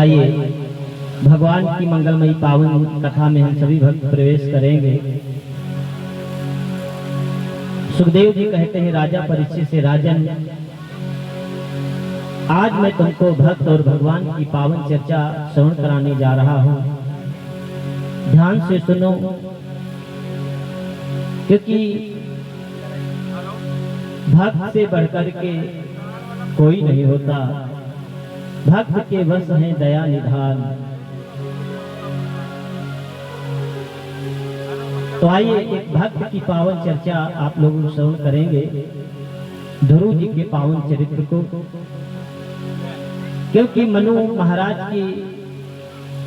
आइए भगवान की मंगलमयी पावन कथा में हम सभी भक्त प्रवेश करेंगे। सुखदेव जी कहते हैं राजा परीक्षित से, राजन आज मैं तुमको भक्त और भगवान की पावन चर्चा श्रवण कराने जा रहा हूँ। ध्यान से सुनो, क्योंकि भक्त से बढ़कर के कोई नहीं होता। भक्त के वश है दया निधान। तो आइए एक भक्त की पावन चर्चा आप लोग श्रवण करेंगे, ध्रुव जी के पावन चरित्र को। क्योंकि मनु महाराज की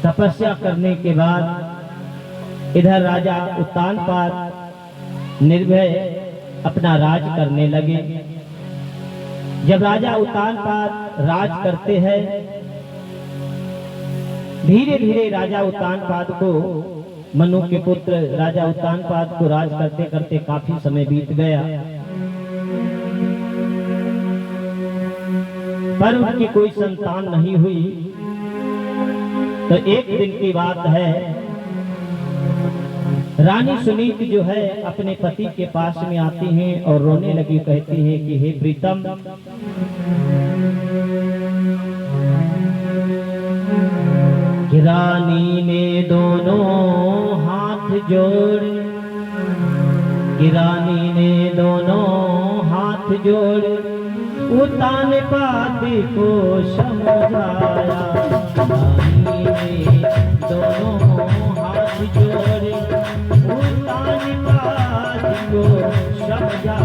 तपस्या करने के बाद इधर राजा उत्तानपाद निर्भय अपना राज करने लगे। जब राजा उत्तानपाद राज करते हैं, धीरे धीरे राजा उत्तानपाद को, मनु के पुत्र राजा उत्तानपाद को राज करते करते काफी समय बीत गया, पर उनकी कोई संतान नहीं हुई। तो एक दिन की बात है, रानी सुनीति जो है अपने पति के पास में आती हैं और रोने लगी, कहती हैं कि हे प्रीतम, रानी ने दोनों हाथ जोड़, रानी ने दोनों हाथ जोड़ उत्तानपाद को समझाया। रानी ने दोनों हाथ जोड़ उत्तानपाद को समझाया।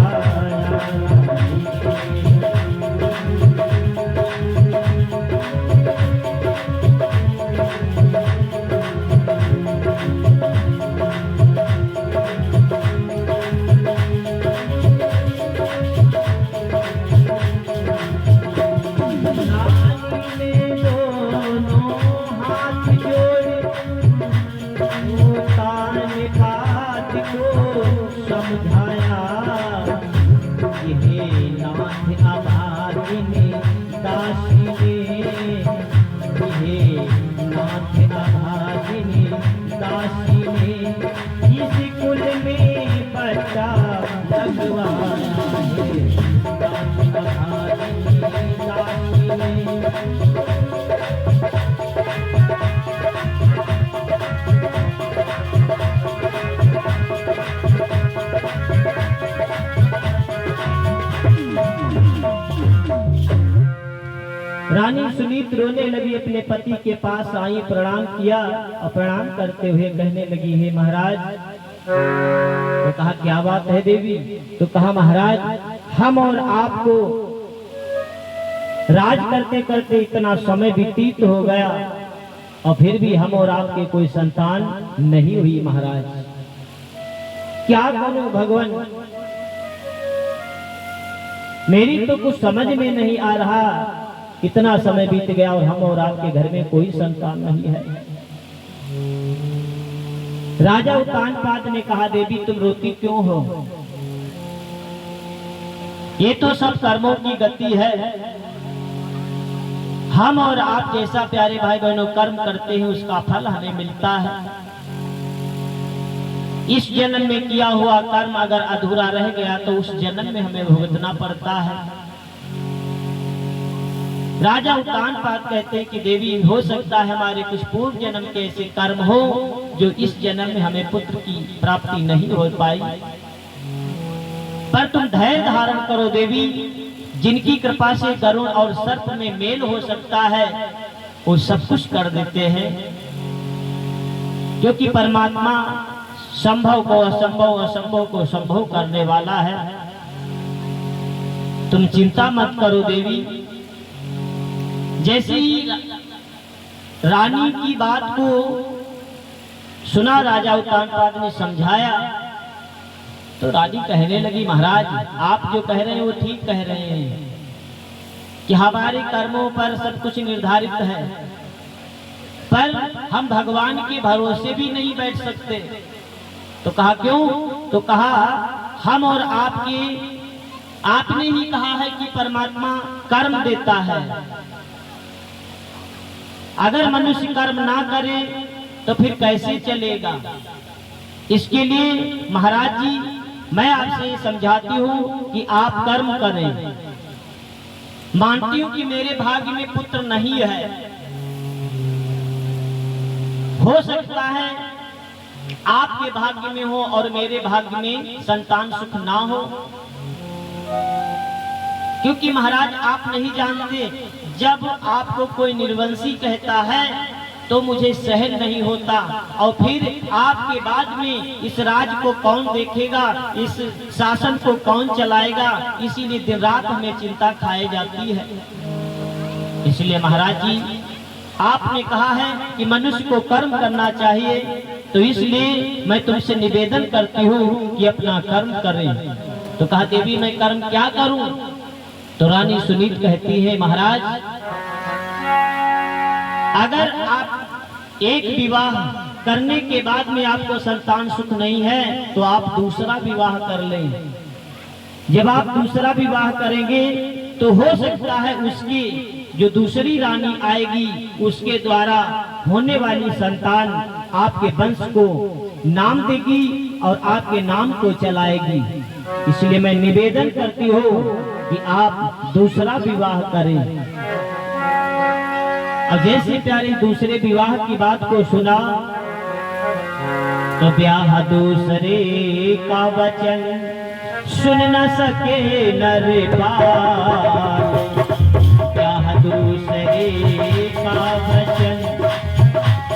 रानी सुनीत रोने लगी, अपने पति के पास आई, प्रणाम किया और प्रणाम करते हुए कहने लगी, हे महाराज। तो कहा क्या बात है देवी? तो कहा महाराज, हम और आपको राज करते करते इतना समय व्यतीत हो गया और फिर भी हम और आपके कोई संतान नहीं हुई महाराज। क्या करूं भगवान, मेरी तो कुछ समझ में नहीं आ रहा। इतना समय बीत गया और हम और आपके घर में कोई संतान नहीं है। राजा उत्तानपाद ने कहा, देवी तुम रोती क्यों हो? ये तो सब कर्मों की गति है। हम और आप जैसा प्यारे भाई बहनों कर्म करते हैं उसका फल हमें मिलता है। इस जन्म में किया हुआ कर्म अगर अधूरा रह गया तो उस जन्म में हमें भुगतना पड़ता है। राजा उत्तानपाद कहते हैं कि देवी हो सकता है हमारे कुछ पूर्व जन्म के ऐसे कर्म हो जो इस जन्म में हमें पुत्र की प्राप्ति नहीं हो पाई, पर तुम धैर्य धारण करो देवी। जिनकी कृपा से गरुड़ और सर्प में मेल हो सकता है वो सब कुछ कर देते हैं, क्योंकि परमात्मा संभव को असंभव, असंभव को संभव करने वाला है। तुम चिंता मत करो देवी। जैसे ही रानी की बात को सुना, राजा उत्तानपाद ने समझाया, तो रानी कहने लगी, महाराज आप जो कह रहे हैं वो ठीक कह रहे हैं कि हमारे कर्मों पर सब कुछ निर्धारित है, पर हम भगवान के भरोसे भी नहीं बैठ सकते। तो कहा क्यों? तो कहा हम और आपने ही कहा है कि परमात्मा कर्म देता है, अगर मनुष्य कर्म ना करे तो फिर कैसे चलेगा। इसके लिए महाराज जी मैं आपसे समझाती हूँ कि आप कर्म करें। मानती हूँ कि मेरे भाग्य में पुत्र नहीं है, हो सकता है आपके भाग्य में हो और मेरे भाग्य में संतान सुख ना हो, क्योंकि महाराज आप नहीं जानते, जब आपको कोई निर्वंशी कहता है तो मुझे सहन नहीं होता, और फिर आपके बाद में इस राज को कौन देखेगा, इस शासन को कौन चलाएगा, इसीलिए दिन रात हमें चिंता खाई जाती है। इसलिए महाराज जी आपने कहा है कि मनुष्य को कर्म करना चाहिए, तो इसलिए मैं तुमसे निवेदन करती हूँ कि अपना कर्म करें। तो कहा देवी मैं कर्म क्या करूं। तो रानी सुनीत कहती है महाराज अगर आप एक विवाह करने के बाद में आपको संतान सुख नहीं है तो आप दूसरा विवाह कर लें। जब आप दूसरा विवाह करेंगे तो हो सकता है उसकी जो दूसरी रानी आएगी उसके द्वारा होने वाली संतान आपके वंश को नाम देगी और आपके नाम को चलाएगी। इसलिए मैं निवेदन करती हूँ कि आप दूसरा विवाह करें। अब जैसे प्यारे दूसरे विवाह की बात को सुना तो ब्याह दूसरे का वचन सुन न सके नर पाल। ब्याह दूसरे का वचन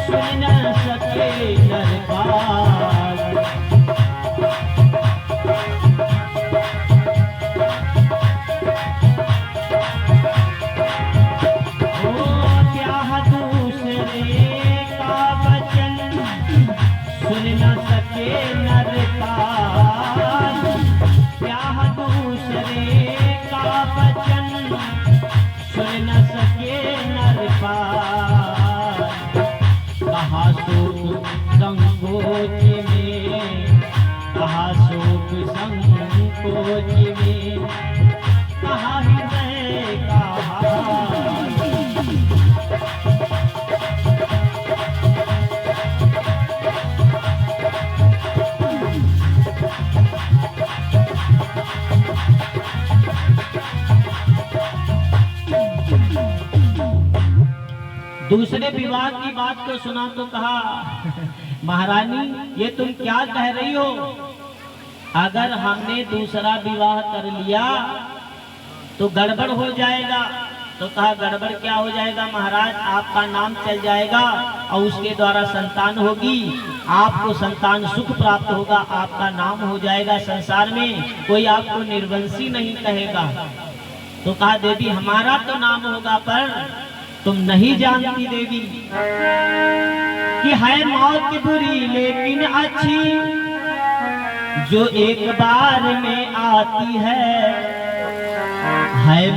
सुन न सके नर पाल। दूसरे विवाह की बात को सुना तो कहा महारानी ये तुम क्या कह रही हो, अगर हमने दूसरा विवाह कर लिया तो गड़बड़ हो जाएगा। तो कहा गड़बड़ क्या हो जाएगा महाराज, आपका नाम चल जाएगा और उसके द्वारा संतान होगी, आपको संतान सुख प्राप्त होगा, आपका नाम हो जाएगा संसार में, कोई आपको निर्वंशी नहीं कहेगा। तो कहा देवी हमारा तो नाम होगा पर तुम नहीं जानती देवी कि है मौत बुरी लेकिन अच्छी जो एक बार में आती है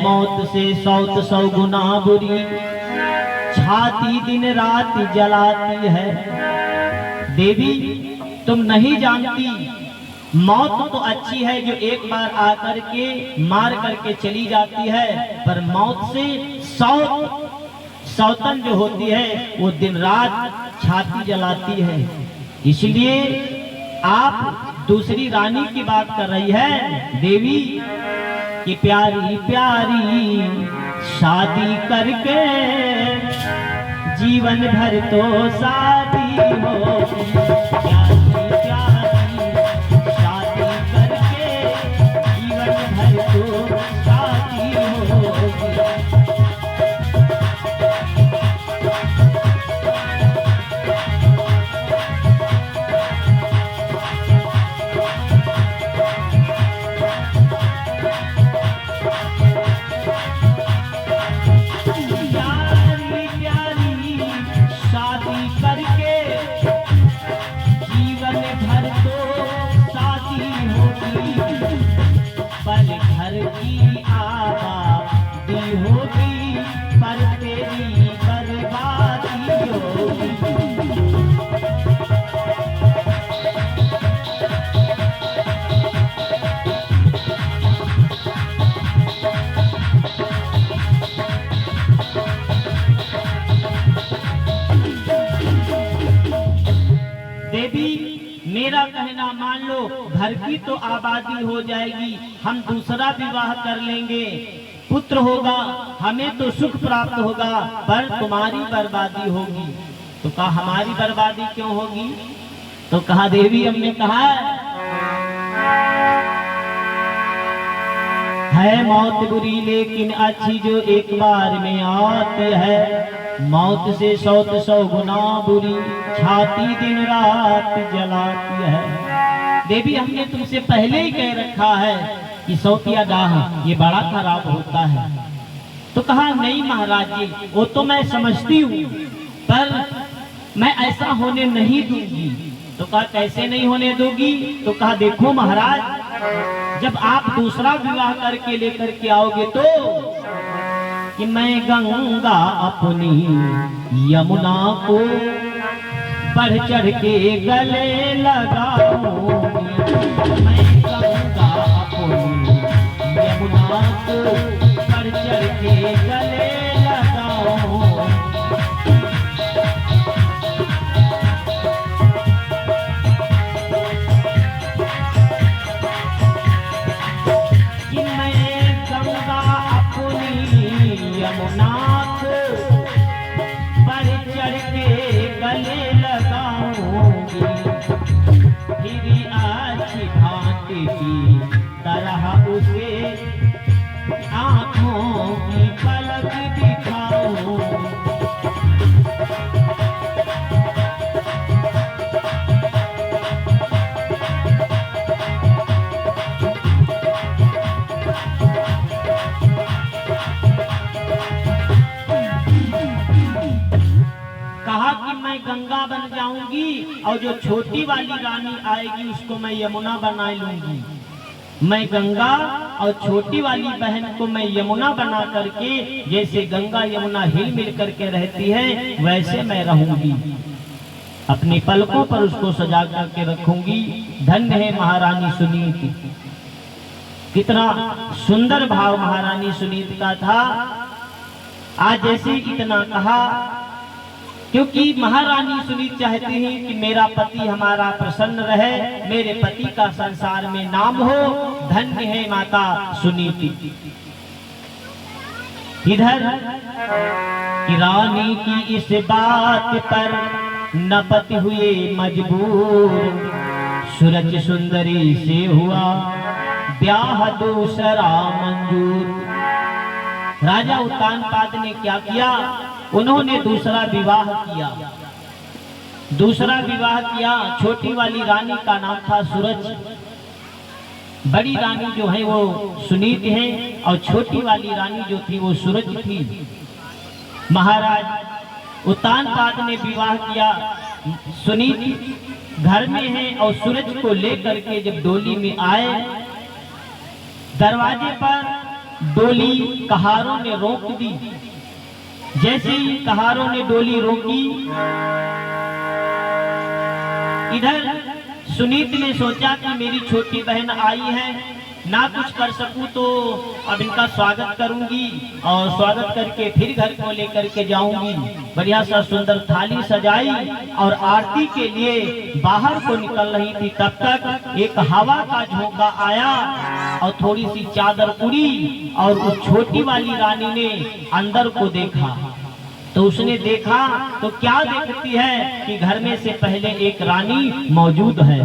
मौत से 100 गुना बुरी छाती दिन रात जलाती है। देवी तुम नहीं जानती, मौत तो अच्छी है जो एक बार आकर के मार करके चली जाती है, पर मौत से सौतन जो होती है वो दिन रात छाती जलाती है। इसलिए आप दूसरी रानी की बात कर रही है देवी कि प्यारी प्यारी शादी करके जीवन भर तो शादी होगी। प्यारी प्यारी शादी करके जीवन भर तो शादी होगी। मेरा कहना मान लो, घर की तो आबादी हो जाएगी, हम दूसरा विवाह कर लेंगे, पुत्र होगा, हमें तो सुख प्राप्त होगा, पर तुम्हारी बर्बादी होगी। तो कहा हमारी बर्बादी क्यों होगी? तो कहा देवी हमने कहा है मौत बुरी लेकिन अच्छी जो एक बार में आती है, मौत से 100 गुना बुरी छाती दिन रात जलाती है। देवी हमने तुमसे पहले ही कह रखा है कि सौतिया दाह ये बड़ा खराब होता है। तो कहा नहीं महाराज जी, वो तो मैं समझती हूँ, पर मैं ऐसा होने नहीं दूंगी। तो कहा कैसे नहीं होने दोगी? तो कहा देखो महाराज, जब आप दूसरा विवाह करके लेकर के आओगे तो कि मैं गंगा अपनी यमुना को बढ़ चढ़ के गले लगाऊंगी। मैं गंगा अपनी यमुना को बढ़ चढ़ के गले लगाऊंगी। गंगा बन जाऊंगी और जो छोटी वाली रानी आएगी उसको मैं यमुना बना लूंगी। मैं गंगा और छोटी वाली बहन को मैं यमुना बना करके, जैसे गंगा यमुना हिल मिल करके रहती है वैसे मैं रहूंगी। अपनी पलकों पर उसको सजा करके रखूंगी। धन्य है महारानी सुनीति। कितना सुंदर भाव महारानी सुनीति का था। आज जैसे इतना कहा, क्योंकि महारानी सुनीति चाहती हैं कि मेरा पति हमारा प्रसन्न रहे, मेरे पति का संसार में नाम हो। धन्य है माता सुनीति। इधर कि रानी की इस बात पर न पति हुए मजबूर, सूरज सुंदरी से हुआ ब्याह दूसरा मंजूर। राजा उत्तानपाद ने क्या किया? उन्होंने दूसरा विवाह किया। दूसरा विवाह किया। छोटी वाली रानी का नाम था सूरज। बड़ी रानी जो है वो सुनीति है और छोटी वाली रानी जो थी वो सूरज थी। महाराज उत्तानपाद ने विवाह किया। सुनीति घर में है और सूरज को लेकर के जब डोली में आए, दरवाजे पर डोली कहारों ने रोक दी। जैसे ही कहारों ने डोली रोकी, इधर सुनीति ने सोचा कि मेरी छोटी बहन आई है, ना कुछ कर सकूं तो अब इनका स्वागत करूंगी और स्वागत करके फिर घर को लेकर के जाऊंगी। बढ़िया सा सुंदर थाली सजाई और आरती के लिए बाहर को निकल रही थी, तब तक एक हवा का झोंका आया और थोड़ी सी चादर उड़ी और उस छोटी वाली रानी ने अंदर को देखा। तो उसने देखा तो क्या देखती है कि घर में से पहले एक रानी मौजूद है।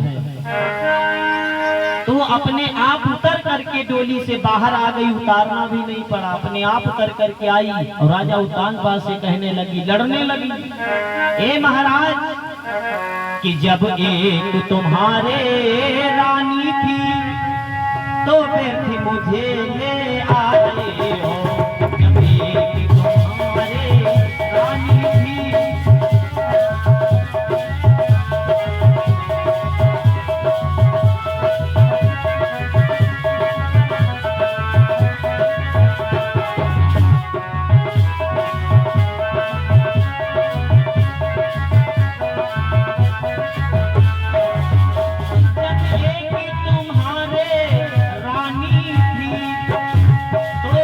तो अपने आप उतर करके डोली से बाहर आ गई, उतारना भी नहीं पड़ा, अपने आप उतर करके आई और राजा उत्तानपाद से कहने लगी, लड़ने लगी, ए महाराज कि जब एक तुम्हारे रानी थी तो फिर थी मुझे ले आए हो। जब एक तुम्हारे रानी थी तो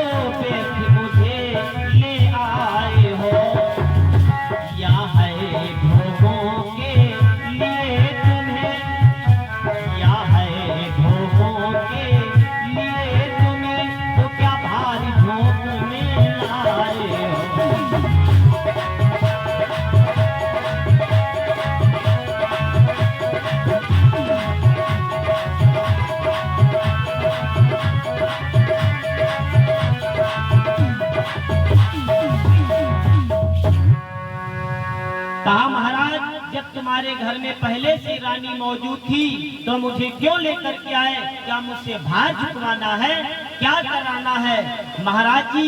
कहा महाराज जब तुम्हारे घर में पहले से रानी मौजूद थी तो मुझे क्यों लेकर के आए? क्या मुझसे भार चुकवाना है? क्या कराना है? महाराज जी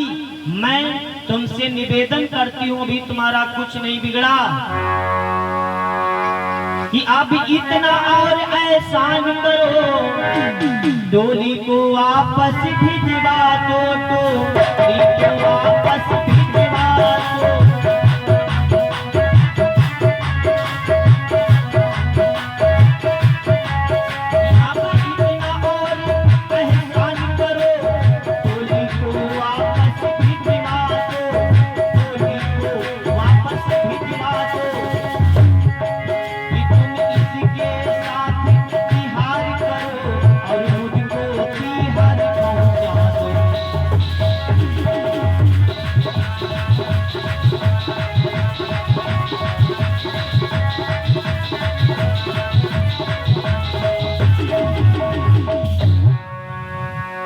मैं तुमसे निवेदन करती हूँ, अभी तुम्हारा कुछ नहीं बिगड़ा कि अब इतना और एहसान करो, डोली को वापस भिजवा दो, डोली को वापस भिजवा दो।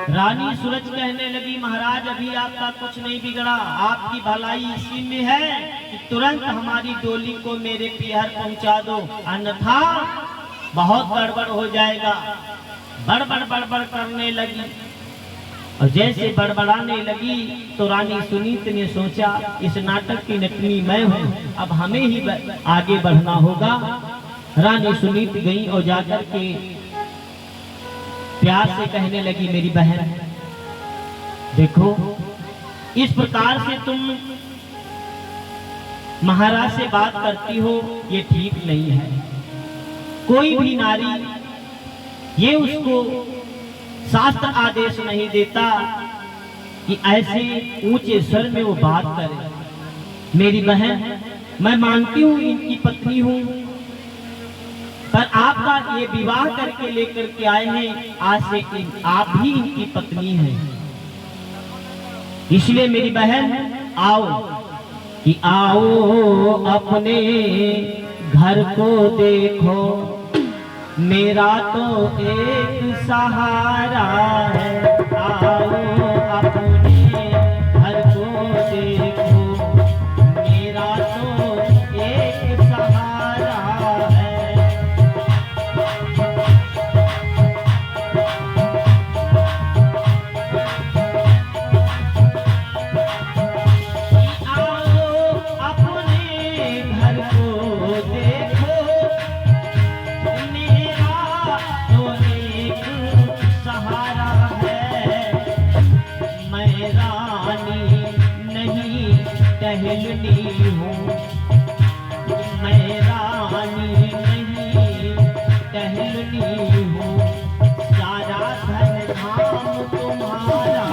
रानी सूरज कहने लगी महाराज अभी आपका कुछ नहीं बिगड़ा, आपकी भलाई इसी में है कि तुरंत हमारी डोली को मेरे पीहर पहुंचा दो, अन्यथा बहुत बड़बड़ हो जाएगा। बड़बड़ बड़बड़ करने लगी और जैसे बड़बड़ाने लगी तो रानी सुनीत ने सोचा इस नाटक की नटनी मैं हूँ, अब हमें ही आगे बढ़ना होगा। रानी सुनीत गई और जाकर के प्यार से कहने लगी मेरी बहन देखो इस प्रकार से तुम महाराज से बात करती हो ये ठीक नहीं है। कोई भी नारी ये उसको शास्त्र आदेश नहीं देता कि ऐसे ऊंचे स्वर में वो बात करे। मेरी बहन मैं मानती हूँ इनकी पत्नी हूँ, पर आपका ये विवाह करके लेकर के आए हैं, आज से आप भी इनकी पत्नी हैं। इसलिए मेरी बहन आओ कि आओ अपने घर को देखो, मेरा तो एक सहारा है। आओ अपने घर को देखो, मेरा तो एक सहारा है। टहलनी हूँ मैं रानी नहीं टहलनी हूँ, सारा धन धाम तुम्हारा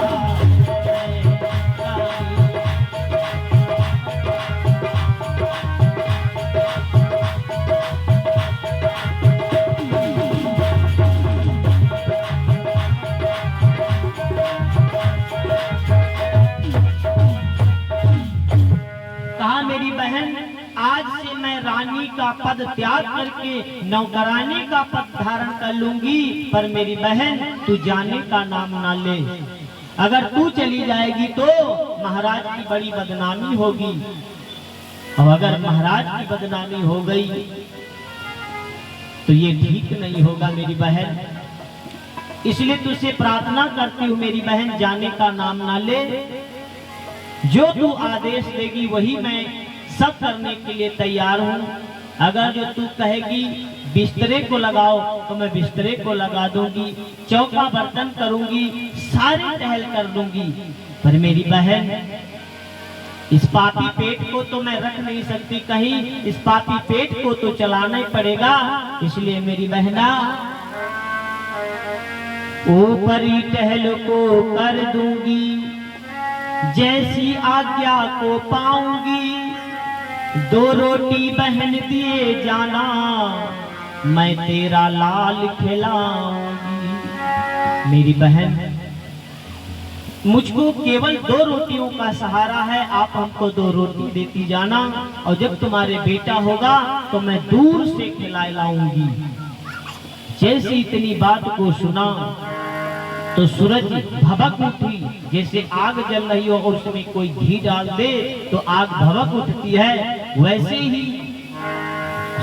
मेरी बहन आज से मैं रानी का पद त्याग करके नौकरानी का पद धारण कर लूंगी, पर मेरी बहन तू जाने का नाम ना ले। अगर तू चली जाएगी तो महाराज की बड़ी बदनामी होगी, और अगर महाराज की बदनामी हो गई तो ये ठीक नहीं होगा मेरी बहन। इसलिए तुझसे प्रार्थना करती हूँ मेरी बहन जाने का नाम ना ले। जो तू आदेश देगी वही मैं सब करने के लिए तैयार हूँ। अगर जो तू कहेगी बिस्तरे को लगाओ तो मैं बिस्तरे को लगा दूंगी, चौका बर्तन करूंगी, सारी टहल कर दूंगी। पर मेरी बहन इस पापी पेट को तो मैं रख नहीं सकती कहीं, इस पापी पेट को तो चलाना ही पड़ेगा। इसलिए मेरी बहना ऊपरी टहल को कर दूंगी, जैसी आज्ञा को पाऊंगी। 2 रोटी बहन दिए जाना, मैं तेरा लाल खिलाऊंगी। मेरी बहन मुझको केवल 2 रोटियों का सहारा है, आप हमको 2 रोटी देती जाना, और जब तुम्हारे बेटा होगा तो मैं दूर से खिला लाऊंगी। जैसे इतनी बात को सुना तो सूरज भभक उठी, जैसे आग जल रही हो और उसमें कोई घी डाल दे तो आग भभक उठती है, वैसे ही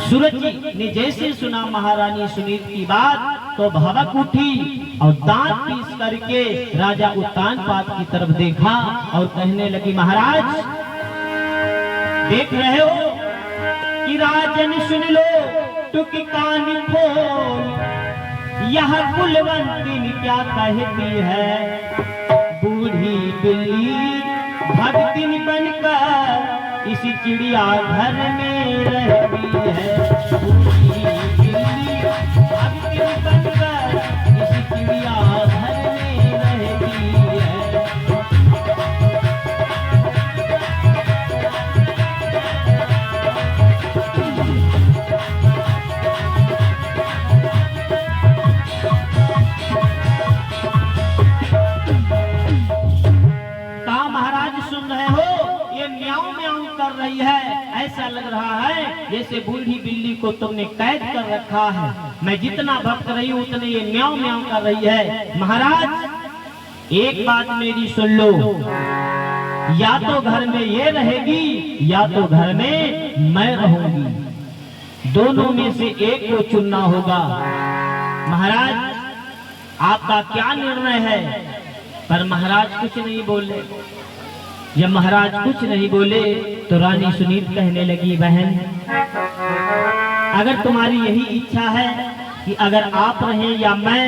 सूरज जी ने जैसे सुना महारानी सुनीत की बात तो भड़क उठी और दांत पीस करके राजा उत्तानपाद की तरफ देखा और कहने लगी, महाराज देख रहे हो कि राजन सुन लो टुक कान खोल, यह कुलवंतिन क्या कहती है, बूढ़ी बिल्ली भक्तिन बनकर इस चिड़िया घर में रहती है, बूढ़ी बिल्ली भक्तिन बनकर इस चिड़िया घर में रहती है। कर रही है, ऐसा लग रहा है जैसे बूढ़ी बिल्ली को तुमने कैद कर रखा है, मैं जितना भटक रही हूँ उतने ये म्याऊं म्याऊं कर रही है। महाराज एक बात मेरी सुन लो, या तो घर में ये रहेगी या तो घर में मैं रहूंगी, दोनों में से एक को चुनना होगा। महाराज आपका क्या निर्णय है? पर महाराज कुछ नहीं बोले। जब महाराज कुछ नहीं बोले तो रानी सुनीत कहने लगी, बहन अगर तुम्हारी यही इच्छा है कि अगर आप रहें या मैं,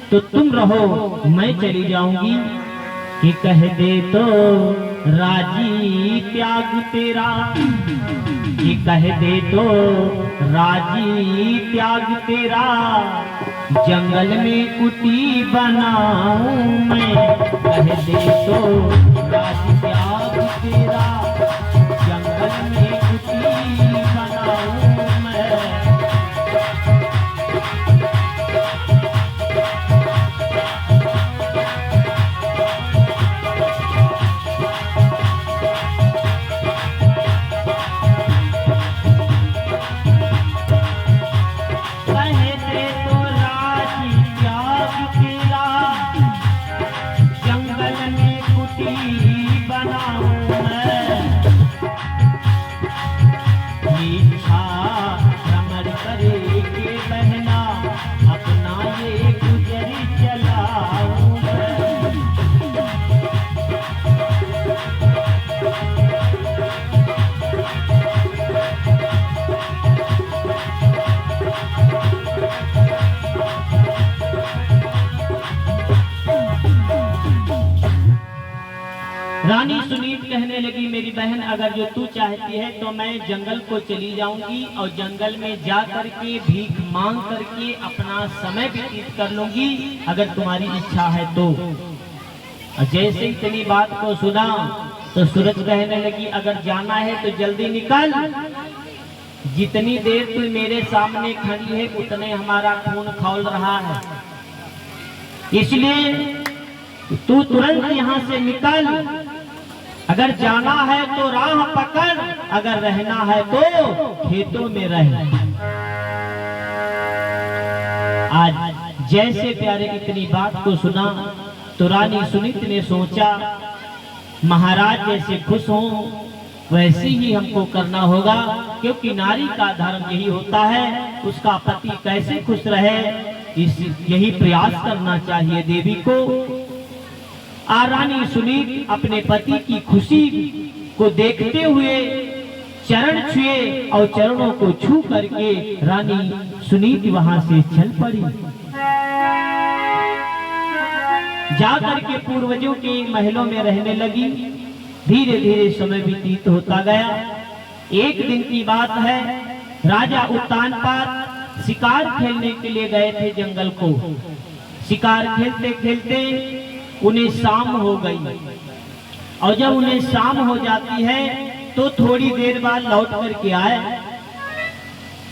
तो तुम रहो, मैं चली जाऊंगी। कि कह दे तो राजी त्याग तेरा, कि कह दे तो राजी त्याग तेरा, जंगल में कुटी बनाऊं मैं। कह दे तो राजी त्याग तेरा, जंगल में कुटी बनाऊं मैं। रानी सुनीत कहने लगी, मेरी बहन अगर जो तू चाहती है तो मैं जंगल को चली जाऊंगी और जंगल में जा करके भीख मांग करके अपना समय व्यतीत कर लूंगी, अगर तुम्हारी इच्छा है तो। जैसे ही तेरी बात को सुना तो सूरज कहने लगी, अगर जाना है तो जल्दी निकल, जितनी देर तू मेरे सामने खड़ी है उतने हमारा खून खौल रहा है, इसलिए तू तुरंत यहाँ से निकल। अगर जाना है तो राह पकड़, अगर रहना है तो खेतों में रह। आज जैसे प्यारे इतनी बात को सुना तो रानी सुनीत ने सोचा, महाराज जैसे खुश हों वैसे ही हमको करना होगा, क्योंकि नारी का धर्म यही होता है, उसका पति कैसे खुश रहे यही प्रयास करना चाहिए देवी को। रानी सुनीत अपने पति की खुशी को देखते हुए चरण छुए और चरणों को छू करके रानी सुनीत वहां से चल पड़ी। जाकर के पूर्वजों के महलों में रहने लगी। धीरे धीरे समय व्यतीत होता गया। एक दिन की बात है, राजा उत्तानपाद शिकार खेलने के लिए गए थे जंगल को। शिकार खेलते खेलते उन्हें शाम हो गई, और जब उन्हें शाम हो जाती है तो थोड़ी देर बाद लौट करके आए।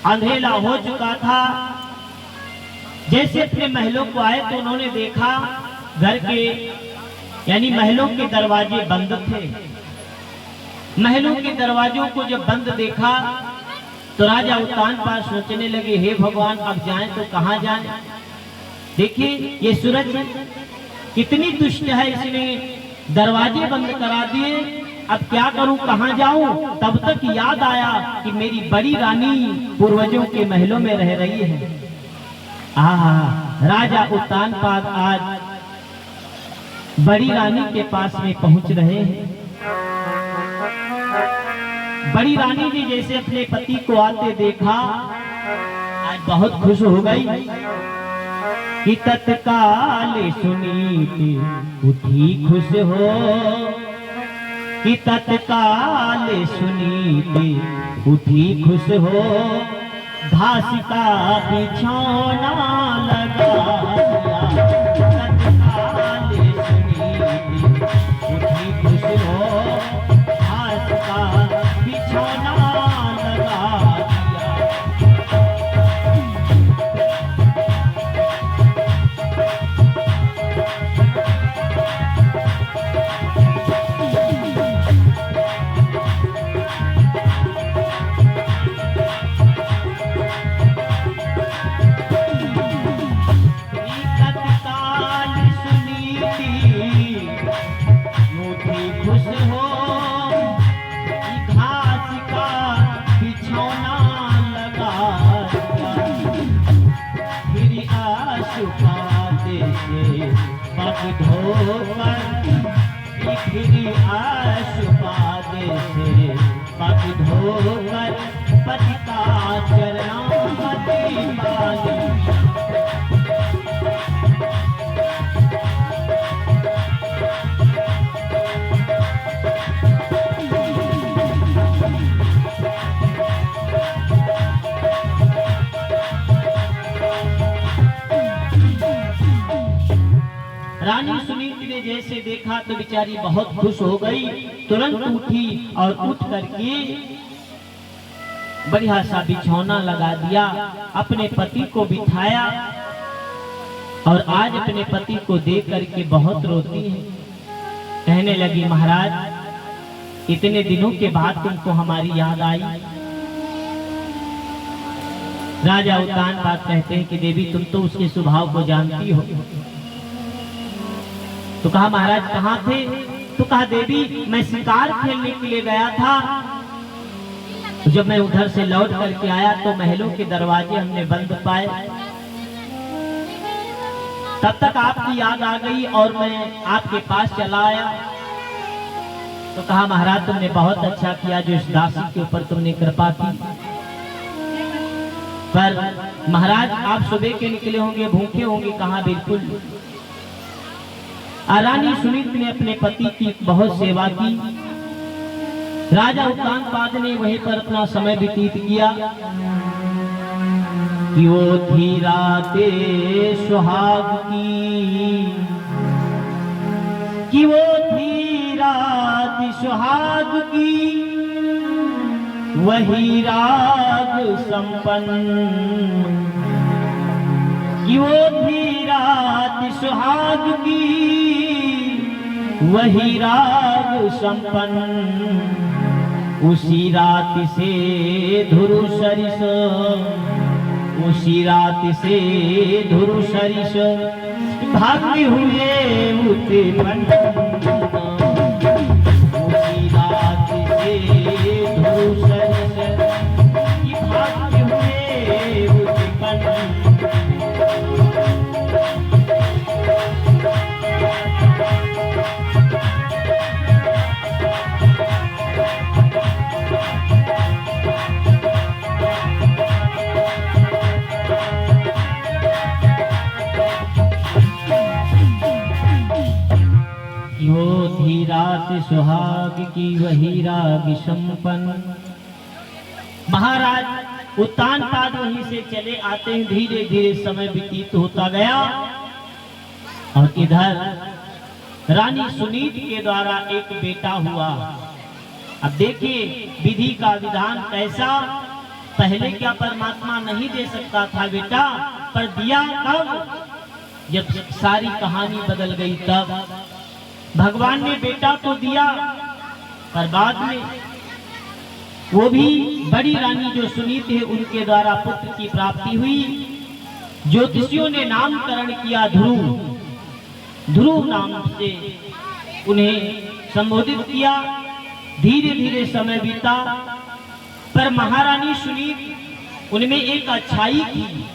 अंधेरा हो चुका था। जैसे अपने महलों को आए तो उन्होंने देखा घर के यानी महलों के दरवाजे बंद थे। महलों के दरवाजों को जब बंद देखा तो राजा उत्तानपाद सोचने लगे, हे भगवान अब जाएं तो कहां जाएं। देखिए ये सूरज कितनी दुष्ट है, इसने दरवाजे बंद करा दिए अब क्या करूं, कहां जाऊं। तब तक याद आया कि मेरी बड़ी रानी पूर्वजों के महलों में रह रही है। राजा उत्तानपाद आज बड़ी रानी के पास में पहुंच रहे हैं। बड़ी रानी जी जैसे अपने पति को आते देखा, आज बहुत खुश हो गई कि तत्काल सुनीति उठी खुश हो, कि तत्काल सुनीति उठी खुश हो, घास का बिछौना लगा दिया। तत्काल सुनीति उठी खुश हो, घास का बिछौना लगा दिया। पति का चरणामति पाली। रानी सुनीति ने जैसे देखा तो बेचारी बहुत खुश हो गई, तुरंत उठी और उठ करके बढ़िया सा बिछौना लगा दिया, अपने पति को बिठाया और आज अपने पति को देख करके बहुत रोती है। कहने लगी, महाराज इतने दिनों के बाद तुमको हमारी याद आई। राजा उत्तानपाद कहते हैं कि देवी तुम तो उसके स्वभाव को जानती हो। तो कहा महाराज कहाँ थे? तो कहा देवी मैं शिकार खेलने के लिए गया था, जब मैं उधर से लौट करके आया तो महलों के दरवाजे हमने बंद पाए, तब तक आपकी याद आ गई और मैं आपके पास चला आया। तो कहा महाराज तुमने बहुत अच्छा किया जो इस दासी के ऊपर तुमने कृपा की। पर महाराज आप सुबह के निकले होंगे, भूखे होंगे। कहा बिल्कुल। रानी सुनीति ने अपने पति की बहुत सेवा की। राजा उत्तानपाद ने वहीं पर अपना समय व्यतीत किया कि वो थी राते सुहाग की, कि वो थी रात सुहाग की, वही राग संपन्न, कि वो थी रात सुहाग की, वही राग संपन्न। उसी रात से धुरु सरिस, उसी रात से धुरु सरिस भाग्य हुए उत्पन्न। उसी रात से धुरु सरिस भाग्य हुए उत्पन्न। रात सुहाग की वही राग संपन्न। महाराज उत्तानपाद वहीं से चले आते हैं, धीरे धीरे समय व्यतीत होता गया और इधर रानी सुनीति के द्वारा एक बेटा हुआ। अब देखिए विधि का विधान कैसा, पहले क्या परमात्मा नहीं दे सकता था बेटा, पर दिया कब? जब सारी कहानी बदल गई तब भगवान ने बेटा तो दिया, पर बाद में वो भी बड़ी रानी जो सुनीति है उनके द्वारा पुत्र की प्राप्ति हुई। ज्योतिषियों ने नामकरण किया ध्रुव, ध्रुव नाम से उन्हें संबोधित किया। धीरे धीरे समय बीता, पर महारानी सुनीति उनमें एक अच्छाई थी।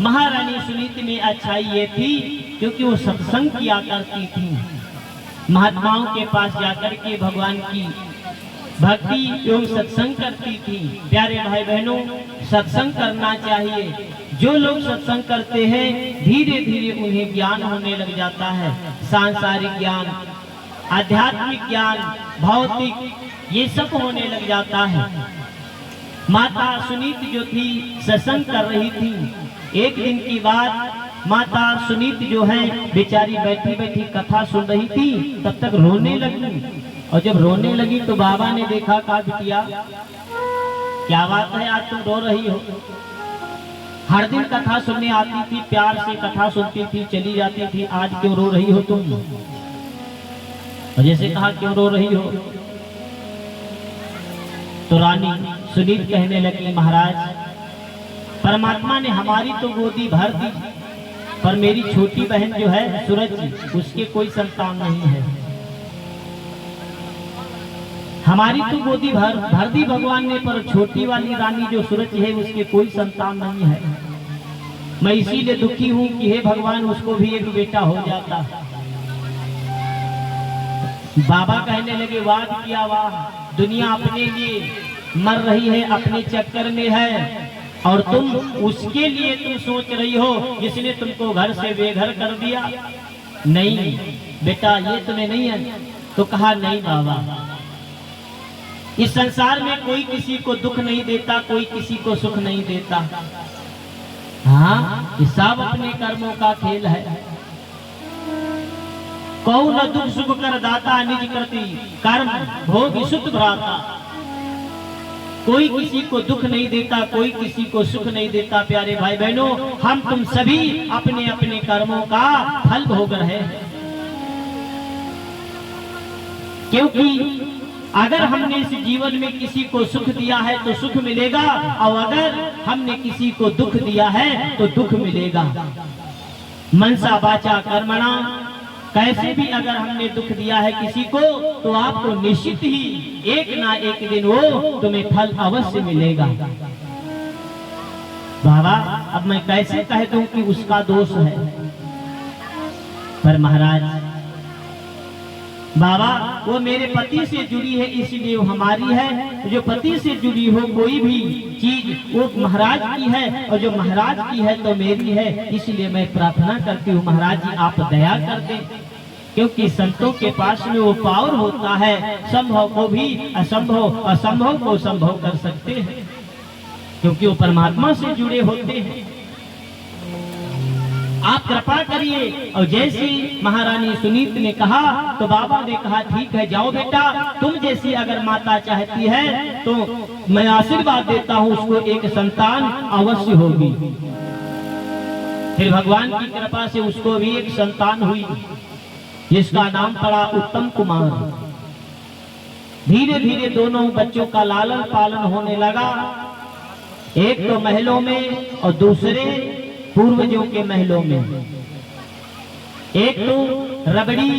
महारानी सुनीति में अच्छाई ये थी क्योंकि वो सत्संग किया करती थी, महात्माओं के पास जाकर के भगवान की भक्ति एवं सत्संग करती थी। प्यारे भाई बहनों, सत्संग करना चाहिए। जो लोग सत्संग करते हैं धीरे धीरे उन्हें ज्ञान होने लग जाता है, सांसारिक ज्ञान, आध्यात्मिक ज्ञान, भौतिक, ये सब होने लग जाता है। माता सुनीति जो थी सत्संग कर रही थी। एक दिन की बात, माता सुनीति जो है बेचारी बैठी बैठी कथा सुन रही थी, तब तक रोने लगी। और जब रोने लगी तो बाबा ने देखा, कहा बिटिया क्या बात है, आज तुम रो रही हो? हर दिन कथा सुनने आती थी, प्यार से कथा सुनती थी, चली जाती थी, आज क्यों रो रही हो तुम? और जैसे कहा क्यों रो रही हो, तो रानी सुनीति कहने लगी, महाराज परमात्मा ने हमारी तो गोदी भर दी, पर मेरी छोटी बहन जो है सूरज, उसके कोई संतान नहीं है। हमारी तो गोदी भर दी भगवान ने, पर छोटी वाली रानी जो सूरज है उसके कोई संतान नहीं है। मैं इसीलिए दुखी हूँ कि हे भगवान उसको भी एक बेटा हो जाता। बाबा कहने लगे, वाह किया वाह, दुनिया अपने लिए मर रही है, अपने चक्कर में है, और तुम उसके लिए तुम सोच रही हो जिसने तुमको घर से बेघर कर दिया। नहीं बेटा, ये तुम्हें नहीं है। तो कहा नहीं बाबा, इस संसार में कोई किसी को दुख नहीं देता, कोई किसी को सुख नहीं देता। हाँ, ये सब अपने कर्मों का खेल है। कौ न दुख सुख कर दाता, निज करती कर्म भोग सुख भ्राता। कोई किसी को दुख नहीं देता, कोई किसी को सुख नहीं देता। प्यारे भाई बहनों, हम तुम सभी अपने अपने कर्मों का फल भोग रहे हैं। क्योंकि अगर हमने इस जीवन में किसी को सुख दिया है तो सुख मिलेगा, और अगर हमने किसी को दुख दिया है तो दुख मिलेगा। मनसा वाचा कर्मणा, कैसे भी अगर हमने दुख दिया है किसी को तो आपको निश्चित ही एक ना एक दिन वो तुम्हें फल अवश्य मिलेगा। बाबा अब मैं कैसे कह दूं कि उसका दोष है? पर महाराज, बाबा वो मेरे पति से जुड़ी है इसलिए वो हमारी है। जो पति से जुड़ी हो कोई भी चीज वो महाराज की है, और जो महाराज की है तो मेरी है। इसलिए मैं प्रार्थना करती हूँ महाराज जी आप दया कर दें, क्योंकि संतों के पास में वो पावर होता है, संभव को भी असंभव, असंभव को संभव कर सकते हैं, क्योंकि वो परमात्मा से जुड़े होते हैं। आप कृपा करिए। और जैसी महारानी सुनीति ने कहा तो बाबा ने कहा, ठीक है जाओ बेटा, तुम जैसी अगर माता चाहती है तो मैं आशीर्वाद देता हूँ उसको एक संतान अवश्य होगी। फिर भगवान की कृपा से उसको भी एक संतान हुई, जिसका नाम पड़ा उत्तम कुमार। धीरे धीरे दोनों बच्चों का लालन पालन होने लगा, एक तो महलों में और दूसरे पूर्वजों के महलों में। एक तो रबड़ी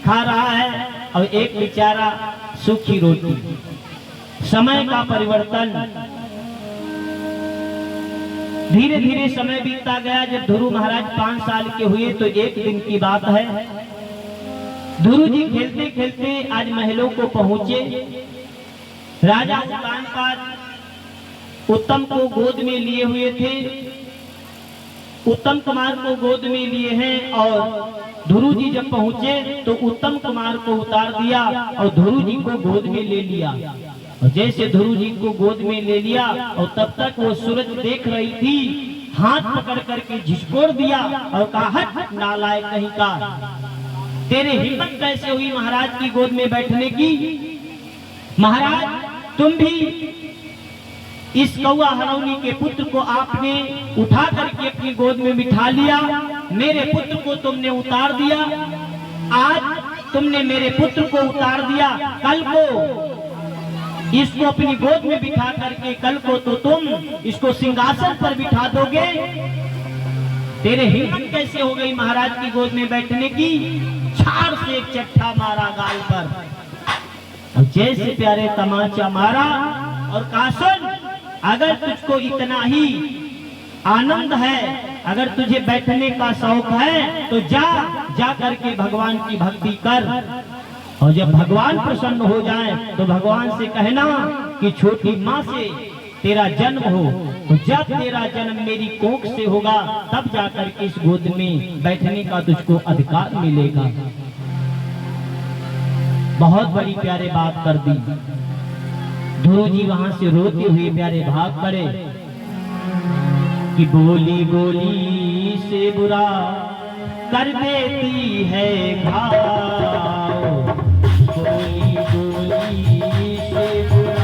खा रहा है और एक बेचारा सूखी रोटी। समय का परिवर्तन, धीरे धीरे समय बीतता गया। जब ध्रुव महाराज 5 साल के हुए तो एक दिन की बात है, ध्रुव जी खेलते खेलते आज महलों को पहुंचे। राजा उत्तानपाद उत्तम को गोद में लिए हुए थे, उत्तम कुमार को गोद में लिए हैं। और ध्रुव जी जब पहुंचे तो उत्तम कुमार को उतार दिया और ध्रुव जी को गोद में ले लिया। और जैसे ध्रुव जी को गोद में ले लिया और तब तक वो सूरज देख रही थी, हाथ पकड़ करके झिझकोड़ दिया और कहा, हट नालायक कहीं का, तेरे हिम्मत कैसे हुई महाराज की गोद में बैठने की? महाराज तुम भी इस कौआ हरौनी के पुत्र को आपने उठा करके अपनी गोद में बिठा लिया, मेरे पुत्र को तुमने उतार दिया। आज तुमने मेरे पुत्र को उतार दिया, कल को इसको अपनी गोद में बिठा करके कल को तो तुम इसको सिंहासन पर बिठा दोगे। तेरे हिम्मत कैसे हो गई महाराज की गोद में बैठने की? छाड़ से एक चट्टा मारा गाल पर। जैसे प्यारे तमाचा मारा और कहा सुन, अगर तुझको इतना ही आनंद है, अगर तुझे बैठने का शौक है तो जा करके भगवान की भक्ति कर, और जब भगवान प्रसन्न हो जाए तो भगवान से कहना कि छोटी माँ से तेरा जन्म हो, तो जब तेरा जन्म मेरी कोख से होगा तब जाकर के इस गोद में बैठने का तुझको अधिकार मिलेगा। बहुत बड़ी प्यारे बात कर दी। ध्रुव जी वहां से रोते हुए प्यारे भाग पड़े कि बोली बोली से बुरा कर देती है घाव, बोली बोली से बुरा।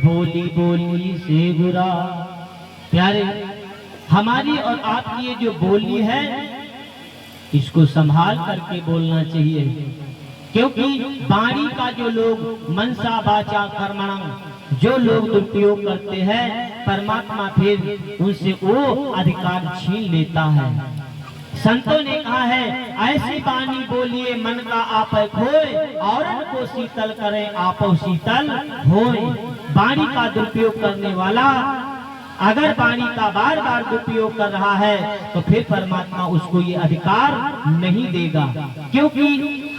बोली बोली से बुरा। प्यारे, हमारी और आपकी ये जो बोली है इसको संभाल करके बोलना चाहिए, क्योंकि वाणी का जो लोग मनसा वाचा कर्मणं जो लोग दुरुपयोग करते हैं, परमात्मा फिर उनसे वो अधिकार छीन लेता है। संतों ने कहा है ऐसी वाणी बोलिए मन का आप खोए, और को शीतल करें आप शीतल होए। वाणी का दुरुपयोग करने वाला अगर वाणी का बार बार दुरुपयोग कर रहा है तो फिर परमात्मा उसको ये अधिकार नहीं देगा, क्योंकि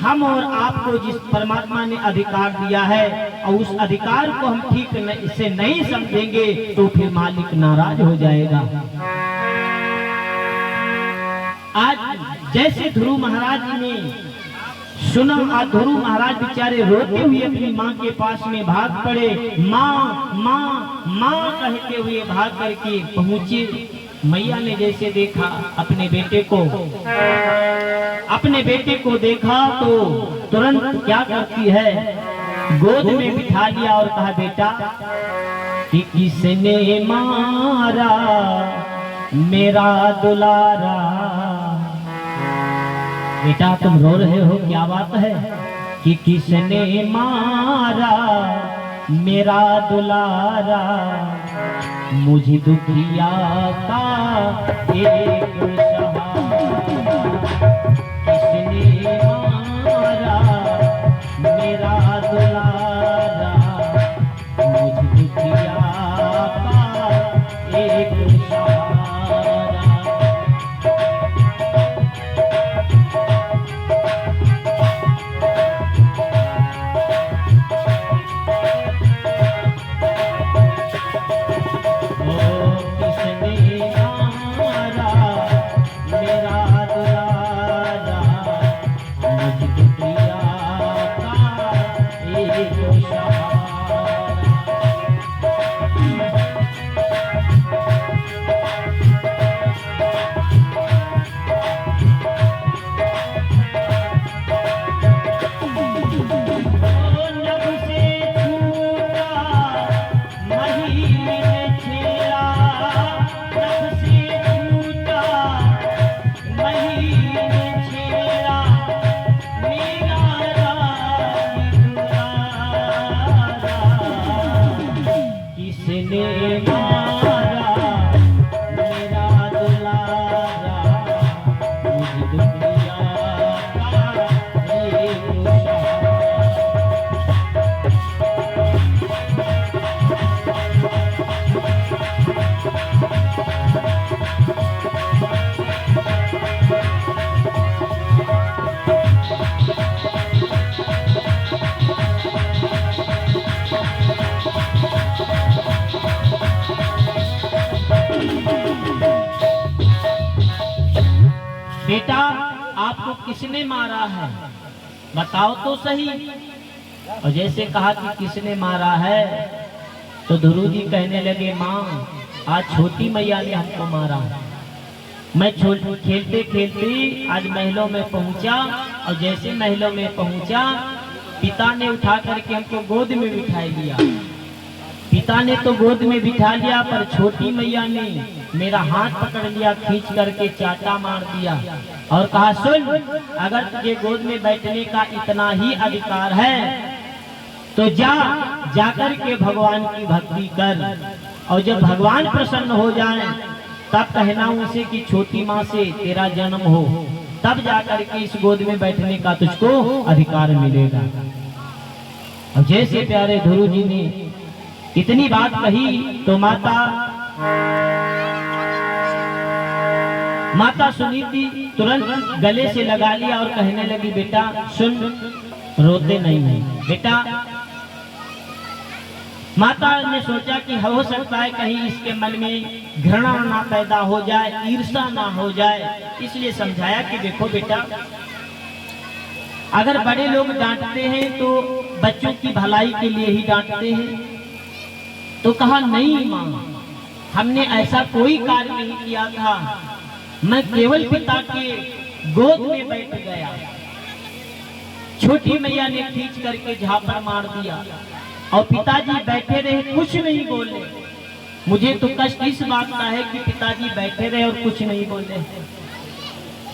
हम और आपको जिस परमात्मा ने अधिकार दिया है और उस अधिकार को हम ठीक से नहीं समझेंगे तो फिर मालिक नाराज हो जाएगा। आज जैसे ध्रुव महाराज ने सुना, आज ध्रुव महाराज बेचारे रोते हुए अपनी माँ के पास में भाग पड़े। माँ माँ माँ कहते हुए भाग करके पहुंचे। मैया ने जैसे देखा अपने बेटे को देखा तो तुरंत क्या करती है, गोद में बिठा लिया और कहा बेटा कि किसने मारा मेरा दुलारा। बेटा तुम रो रहे हो, क्या बात है? कि किसने मारा मेरा दुलारा, मुझे दुखिया का एक सहारा। किसने मारा मेरा दुलारा, मुझे दुखिया का एक सहारा। आपको किसने मारा है, बताओ तो सही। और जैसे कहा कि किसने मारा है, तो ध्रुव जी कहने लगे, माँ आज छोटी मैया ने हमको मारा। मैं खेलते खेलते आज महलों में पहुंचा, और जैसे महलों में पहुंचा पिता ने उठा करके हमको गोद में बिठा लिया। पिता ने तो गोद में बिठा लिया, पर छोटी मैया ने मेरा हाथ पकड़ लिया, खींच करके चाटा मार दिया और कहा, सुन, अगर तुझे गोद में बैठने का इतना ही अधिकार है तो जाकर के भगवान की भक्ति कर, और जब भगवान प्रसन्न हो जाए तब कहना उनसे कि छोटी माँ से तेरा जन्म हो, तब जाकर के इस गोद में बैठने का तुझको अधिकार मिलेगा। और जैसे प्यारे ध्रुव जी ने इतनी बात कही तो माता सुनीति तुरंत गले से लगा लिया और कहने लगी, बेटा सुन, रोते नहीं है बेटा। माता ने सोचा कि हो सकता है कहीं इसके मन में घृणा ना पैदा हो जाए, ईर्ष्या ना हो जाए, इसलिए समझाया कि देखो बेटा, अगर बड़े लोग डांटते हैं तो बच्चों की भलाई के लिए ही डांटते हैं। तो कहा, नहीं माँ, हमने ऐसा कोई कार्य नहीं किया था, मैं केवल पिता के गोद में बैठ गया। छोटी मैया ने खींच करके झापड़ मार दिया और पिताजी बैठे रहे, कुछ नहीं बोले। मुझे तो कष्ट इस बात का है कि पिताजी बैठे रहे और कुछ नहीं बोले।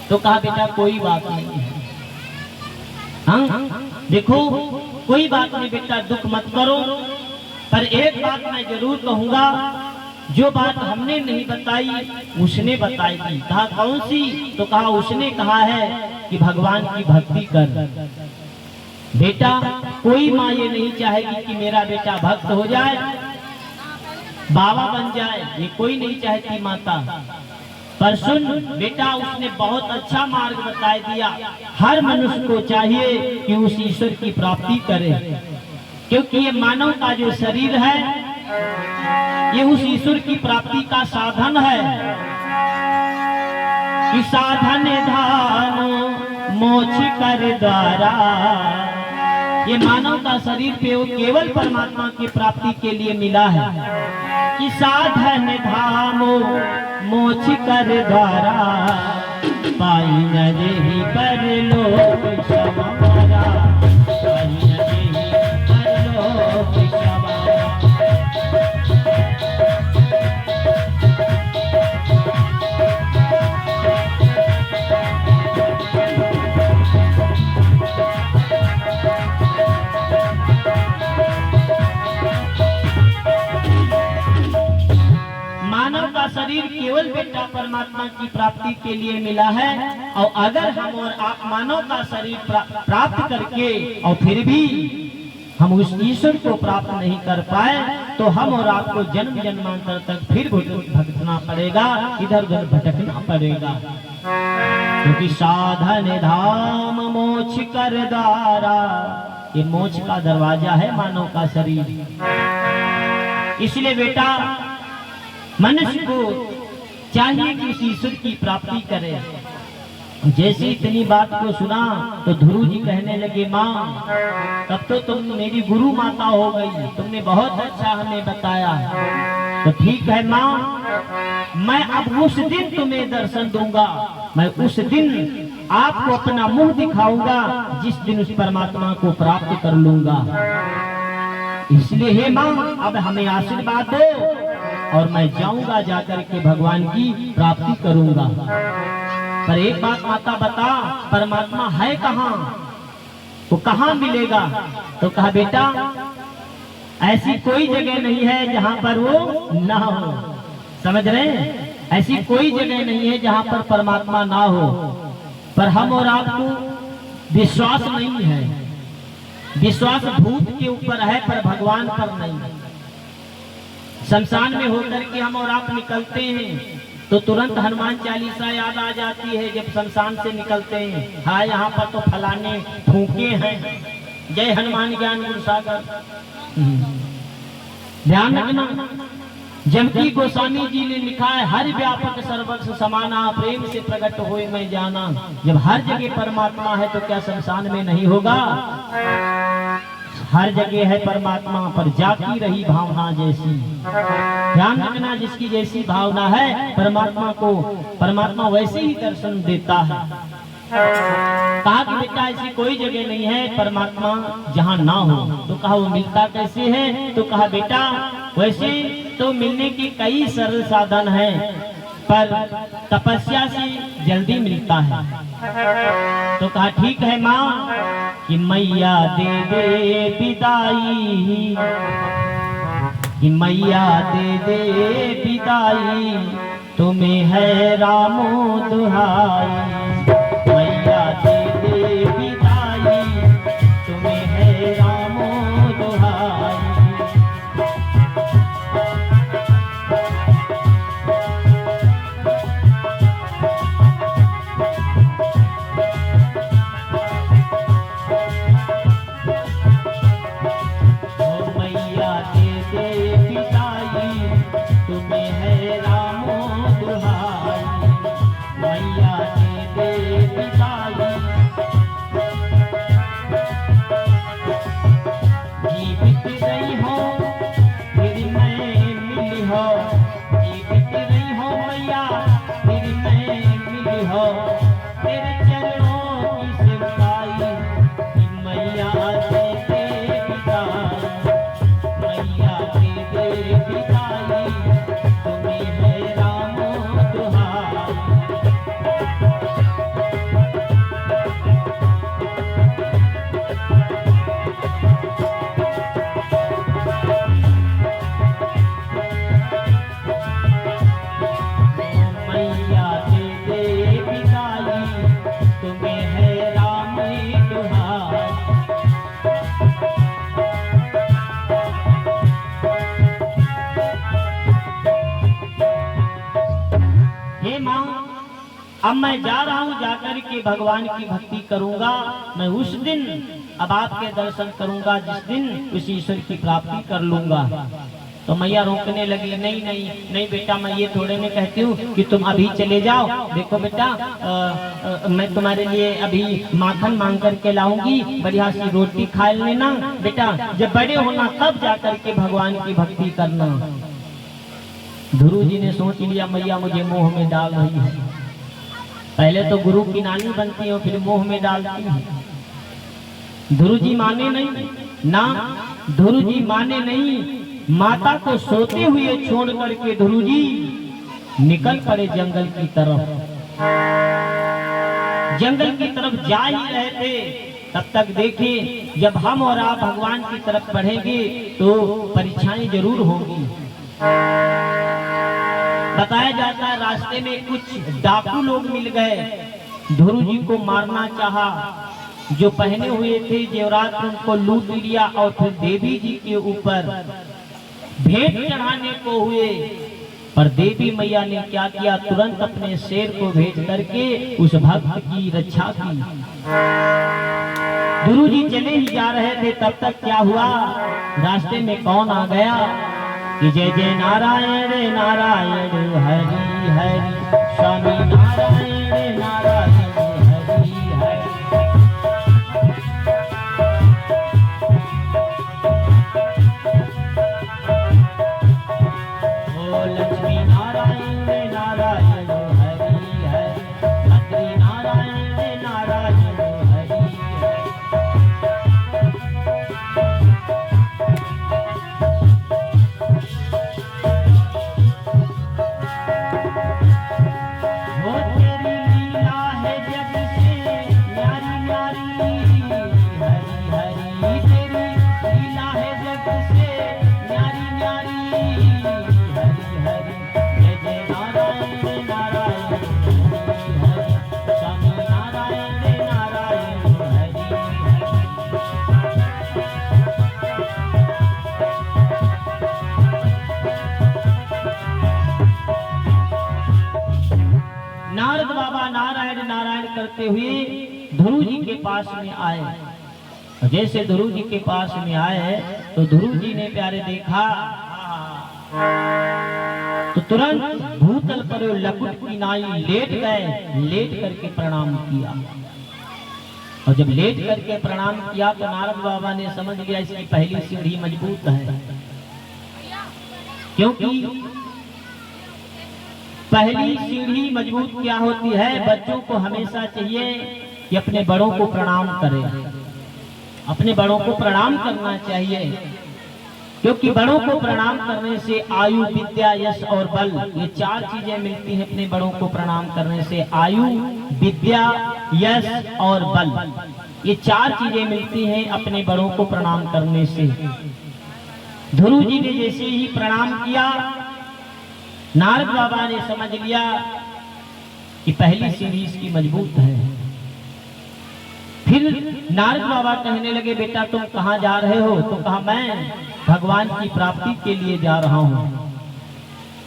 तो कहा, बेटा कोई बात नहीं है, हाँ देखो कोई बात नहीं बेटा, दुख मत करो, पर एक बात मैं जरूर कहूंगा, जो बात हमने नहीं बताई उसने बताई थी। कहा, कौन सी? तो कहा, उसने कहा है कि भगवान की भक्ति कर। बेटा कोई माँ ये नहीं चाहेगी कि मेरा बेटा भक्त हो जाए, बाबा बन जाए, ये कोई नहीं चाहती माता। पर सुन बेटा, उसने बहुत अच्छा मार्ग बता दिया। हर मनुष्य को चाहिए कि उस ईश्वर की प्राप्ति करे, क्योंकि ये मानव का जो शरीर है ये उस ईश्वर की प्राप्ति का साधन है। कि साधन धान मोक्ष कर द्वारा, ये मानव का शरीर पे वो केवल परमात्मा की प्राप्ति के लिए मिला है। कि साधन धामो मोक्ष कर द्वारा, पाई न जेहि परलोक सवारा, पाई न जेहि परलोक सवारा। मानव का शरीर केवल बेटा परमात्मा की प्राप्ति के लिए मिला है, और अगर हम और आप मानव का शरीर प्राप्त करके और फिर भी हम उस ईश्वर को प्राप्त नहीं कर पाए, तो हम और आपको जन्म जन्मांतर तक फिर भटकना पड़ेगा, इधर उधर भटकना पड़ेगा। क्योंकि साधन धाम मोक्ष कर द्वारा, ये मोक्ष का दरवाजा है मानव का शरीर। इसलिए बेटा मनुष्य को चाहिए कि उस ईश्वर की प्राप्ति करे। जैसे इतनी बात को सुना तो ध्रुव जी कहने लगे, माँ तब तो तुम मेरी गुरु माता हो गई, तुमने बहुत अच्छा हमें बताया। तो ठीक है माँ, मैं अब उस दिन तुम्हें दर्शन दूंगा, मैं उस दिन आपको अपना मुंह दिखाऊंगा जिस दिन उस परमात्मा को प्राप्त कर लूंगा। इसलिए हे माँ, अब हमें आशीर्वाद दो और मैं जाऊंगा, जाकर के भगवान की प्राप्ति करूंगा। पर एक बात माता बता, परमात्मा है कहाँ, वो कहाँ मिलेगा? तो कहा, बेटा ऐसी कोई जगह नहीं है जहाँ पर वो ना हो। समझ रहे हैं? ऐसी कोई जगह नहीं है जहाँ पर परमात्मा ना हो। पर हम और आपको विश्वास नहीं है, विश्वास भूत के ऊपर है पर भगवान पर नहीं। शमशान में होकर के हम और आप निकलते हैं तो तुरंत हनुमान चालीसा याद आ जाती है। जब शमशान से निकलते हैं, हाँ यहाँ पर तो फलाने फूके हैं, जय हनुमान ज्ञान गुण सागर। ध्यान रखना, जबकि गोस्वामी जी ने लिखा है, हर व्यापक सर्वस्व समाना, प्रेम से प्रकट होए मैं जाना। जब हर जगह परमात्मा है तो क्या शमशान में नहीं होगा? हर जगह है परमात्मा, पर जाती रही भावना जैसी। ध्यान रखना, जिसकी जैसी भावना है परमात्मा को, परमात्मा वैसे ही दर्शन देता है। कहा कि बेटा ऐसी कोई जगह नहीं है परमात्मा जहाँ ना हो। तो कहा वो मिलता कैसे है? तो कहा बेटा वैसे तो मिलने के कई सरल साधन हैं, पर तपस्या से जल्दी मिलता है। तो कहा ठीक है माँ कि मैया दे दे विदाई, कि मैया दे दे विदाई, तुम्हें है रामो दुहाई। मैया दे दे विदाई, तुम्हें है रामो दुहाई। अब मैं जा रहा हूँ, जाकर के भगवान की भक्ति करूंगा। मैं उस दिन अब आपके दर्शन करूंगा जिस दिन उस ईश्वर की प्राप्ति कर लूंगा। तो मैया रोकने लगी, नहीं नहीं नहीं बेटा, मैं ये थोड़े में कहती हूँ कि तुम अभी चले जाओ। देखो बेटा मैं तुम्हारे लिए अभी माखन मांग करके लाऊंगी, बढ़िया सी रोटी खा लेना बेटा, जब बड़े होना तब जाकर के भगवान की भक्ति करना। ध्रुव जी ने सोच लिया मैया मुझे मोह में डाल रही है। पहले तो गुरु की नानी बनती हो, फिर मोह में डालती है। ध्रुव जी माने नहीं ना, ध्रुव जी माने नहीं। माता को सोते हुए छोड़ करके ध्रुव जी निकल पड़े जंगल की तरफ। जंगल की तरफ जा ही रहे थे, तब तक देखे जब हम और आप भगवान की तरफ बढ़ेंगे तो परीक्षाएं जरूर होंगी। बताया जाता है रास्ते में कुछ डाकू लोग मिल गए, ध्रुव जी को मारना चाहा। जो पहने हुए थे जेवरात उनको लूट लिया और फिर देवी जी के ऊपर भेंट चढ़ाने को हुए। पर देवी मैया ने क्या किया, तुरंत अपने शेर को भेज करके उस भक्त की रक्षा की। ध्रुव जी चले ही जा रहे थे, तब तक क्या हुआ, रास्ते में कौन आ गया कि जय जय नारायण नारायण हरि हरि, स्वामी नारायण नारायण हरि हरि। ओ लक्ष्मी नारायण नारायण हरि हरि, अत्रि नारायण नारायण हरि हरि। नारद बाबा नारायण नारायण करते हुए ध्रुव जी के पास में आए। जैसे ध्रुव जी के पास में आए तो ध्रुव जी ने प्यारे देखा तो तुरंत भूतल पर लकुट की नाई लेट गए, लेट करके प्रणाम किया। और जब लेट करके प्रणाम किया तो नारद बाबा ने समझ लिया इसकी पहली सीढ़ी मजबूत है, क्योंकि पहली सीढ़ी मजबूत क्या होती है, बच्चों को हमेशा चाहिए कि अपने बड़ों को प्रणाम करें, अपने बड़ों को प्रणाम करना चाहिए, क्योंकि बड़ों को प्रणाम करने से आयु, विद्या, यश और बल, ये चार चीजें मिलती हैं। अपने बड़ों को प्रणाम करने से आयु, विद्या, यश और बल, ये चार चीजें मिलती हैं अपने बड़ों को प्रणाम करने से। ध्रुव जी ने जैसे ही प्रणाम किया, नारद बाबा ने समझ लिया कि पहली सीढ़ी इसकी मजबूत है। फिर नारद बाबा कहने लगे, बेटा तुम कहाँ जा रहे हो? तो कहा मैं भगवान की प्राप्ति के लिए जा रहा हूँ।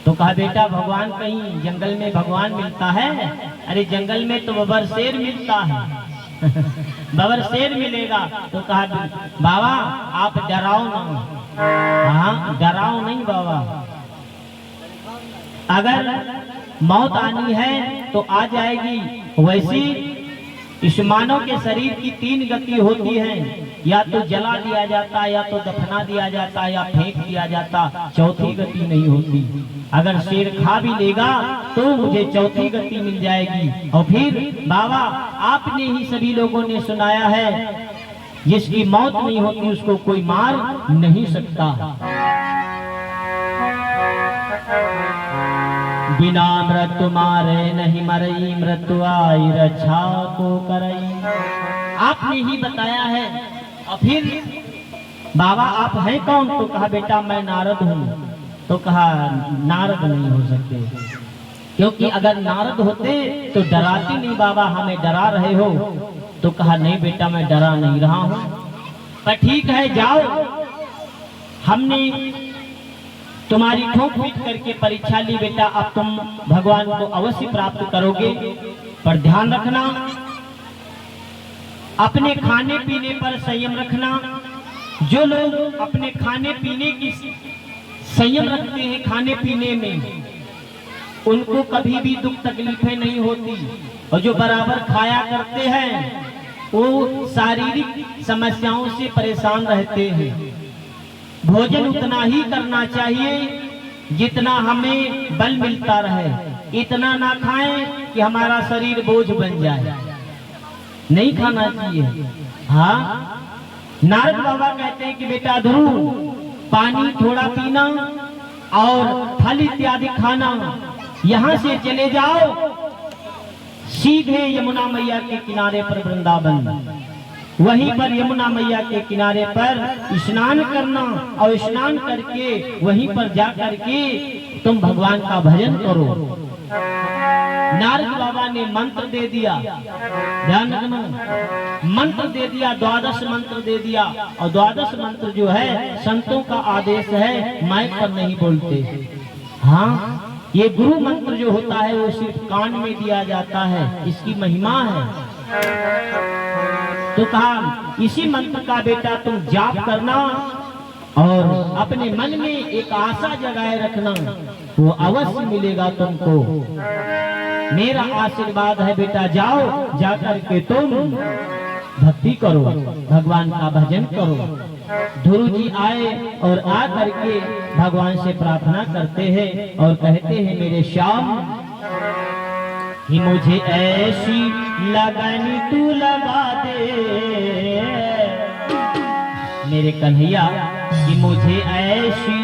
तो कहा बेटा भगवान कहीं जंगल में भगवान मिलता है? अरे जंगल में तो बबर शेर मिलता है बबर शेर मिलेगा। तो कहा बाबा आप डराओ ना। हाँ डराओ नहीं बाबा, अगर मौत आनी है तो आ जाएगी। वैसी इस मानव के शरीर की तीन गति होती है, या तो जला दिया जाता, या तो दफना दिया जाता, या फेंक दिया जाता, चौथी गति नहीं होती। अगर शेर खा भी लेगा तो मुझे चौथी गति मिल जाएगी। और फिर बाबा आपने ही सभी लोगों ने सुनाया है, जिसकी मौत नहीं होती उसको कोई मार नहीं सकता। बिना मृत्यु मारे नहीं मरई, मृत्यु आई रक्षा को करई, आपने ही बताया है। और फिर बाबा आप हैं कौन? तो कहा बेटा मैं नारद हूँ। तो कहा नारद नहीं हो सकते, क्योंकि अगर नारद होते तो डराती नहीं बाबा, हमें डरा रहे हो। तो कहा नहीं बेटा मैं डरा नहीं रहा हूँ। पर ठीक है जाओ, हमने तुम्हारी ठोक पीट करके परीक्षा ली बेटा, अब तुम भगवान को अवश्य प्राप्त करोगे। पर ध्यान रखना, अपने खाने पीने पर संयम रखना। जो लोग अपने खाने पीने की संयम रखते हैं खाने पीने में, उनको कभी भी दुख तकलीफें नहीं होती। और जो बराबर खाया करते हैं वो शारीरिक समस्याओं से परेशान रहते हैं। भोजन उतना ही करना चाहिए जितना हमें बल मिलता रहे, इतना ना खाएं कि हमारा शरीर बोझ बन जाए, नहीं खाना चाहिए। हाँ नारद बाबा कहते हैं कि बेटा ध्रुव पानी थोड़ा पीना और फल इत्यादि खाना, यहाँ से चले जाओ सीधे यमुना मैया के किनारे पर वृंदावन, वहीं पर यमुना मैया के किनारे पर स्नान करना और स्नान करके वहीं पर जा करके तुम भगवान का भजन करो। नारद बाबा ने मंत्र दे दिया, ध्यान रखना, मंत्र दे दिया, 12 मंत्र दे दिया। और 12 मंत्र जो है संतों का आदेश है, माइक पर नहीं बोलते। हाँ ये गुरु मंत्र जो होता है वो सिर्फ कान में दिया जाता है, इसकी महिमा है। तो कहा इसी मंत्र का बेटा तुम जाप करना और अपने मन में एक आशा जगाए रखना, वो अवश्य मिलेगा तुमको। मेरा आशीर्वाद है बेटा, जाओ जाकर के तुम भक्ति करो, भगवान का भजन करो। ध्रुव जी आए और आ करके भगवान से प्रार्थना करते हैं और कहते हैं मेरे श्याम कि मुझे ऐसी लगन तू लगा दे, मेरे कन्हैया कि मुझे ऐसी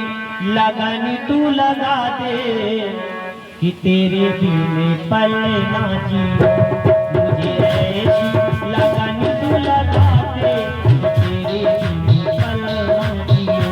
लगन तू लगा दे कि तेरे बिन पल ना जी। मुझे ऐसी लगन तू लगा दे कि तेरे बिन पल ना जियो।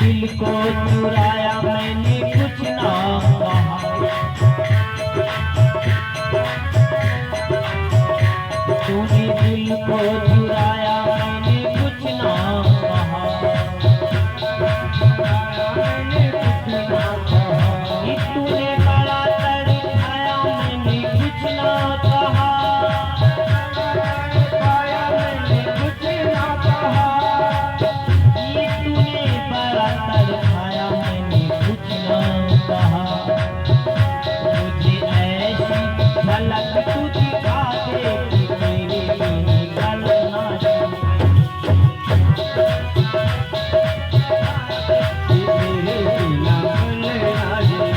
दिल को चुराया मैंने कुछ ना कहा, तूने दिल को चुराया मैंने कुछ ना कहा, मैंने कुछ ना कहा, तूने बड़ा तड़पाया मैंने कुछ ना कहा, मैंने कुछ ना कहा, तूने बड़ा तड़पाया मैंने कुछ ना कहा, मुझे ऐसी झलक तू दिखा दे कि मेरे निकल ना जाए, कि मेरे बिना भूल ना जाए।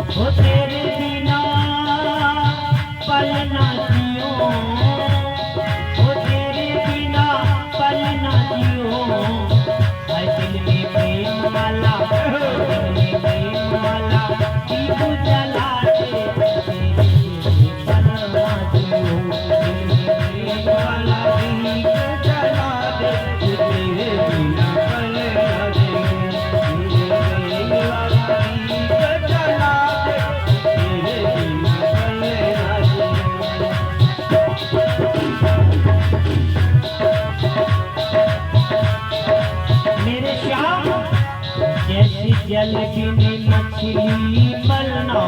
ओ तेरे बिना पल ना जियो, ओ तेरे बिना पल ना जियो, ऐ दिल में प्रेम वाला, दिल में प्रेम वाला दीप जला दे, तेरे बिना पल ना जियो, दिल में प्रेम वाला दीप जला दे, तेरे बिना पल ना जियो, दिल में प्रेम वाला दीप जला दे, तेरे बिना पल ना जियो। मेरे श्याम जैसी जल बिन मछली पलना,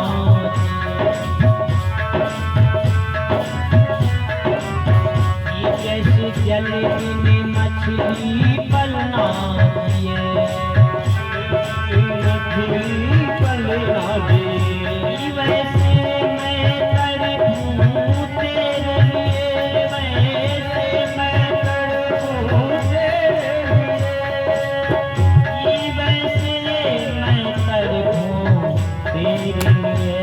ये जैसे जल बिन मछली पलना, ये मछली पलना दे, वैसे मैं तड़पूं तेरे लिए, वैसे मैं तड़पूं तेरे लिए, वैसे मैं तड़पूं तेरे लिए,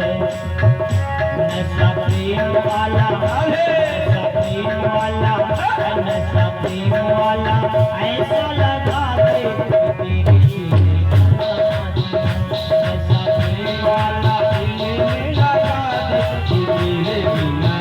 नशा प्रेम वाला, नशा प्रेम वाला, नशा प्रेम वाला ऐसा लगा दे कि तेरे सीने का नशा प्रेम वाला दिल में लगा दे कि तेरे बिना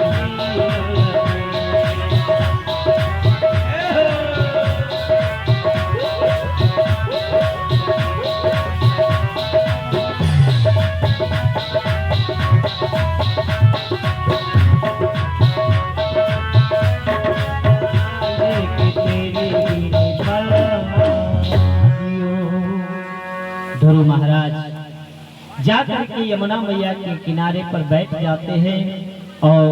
ध्रुव महाराज जाकर के यमुना मैया के किनारे पर बैठ जाते हैं और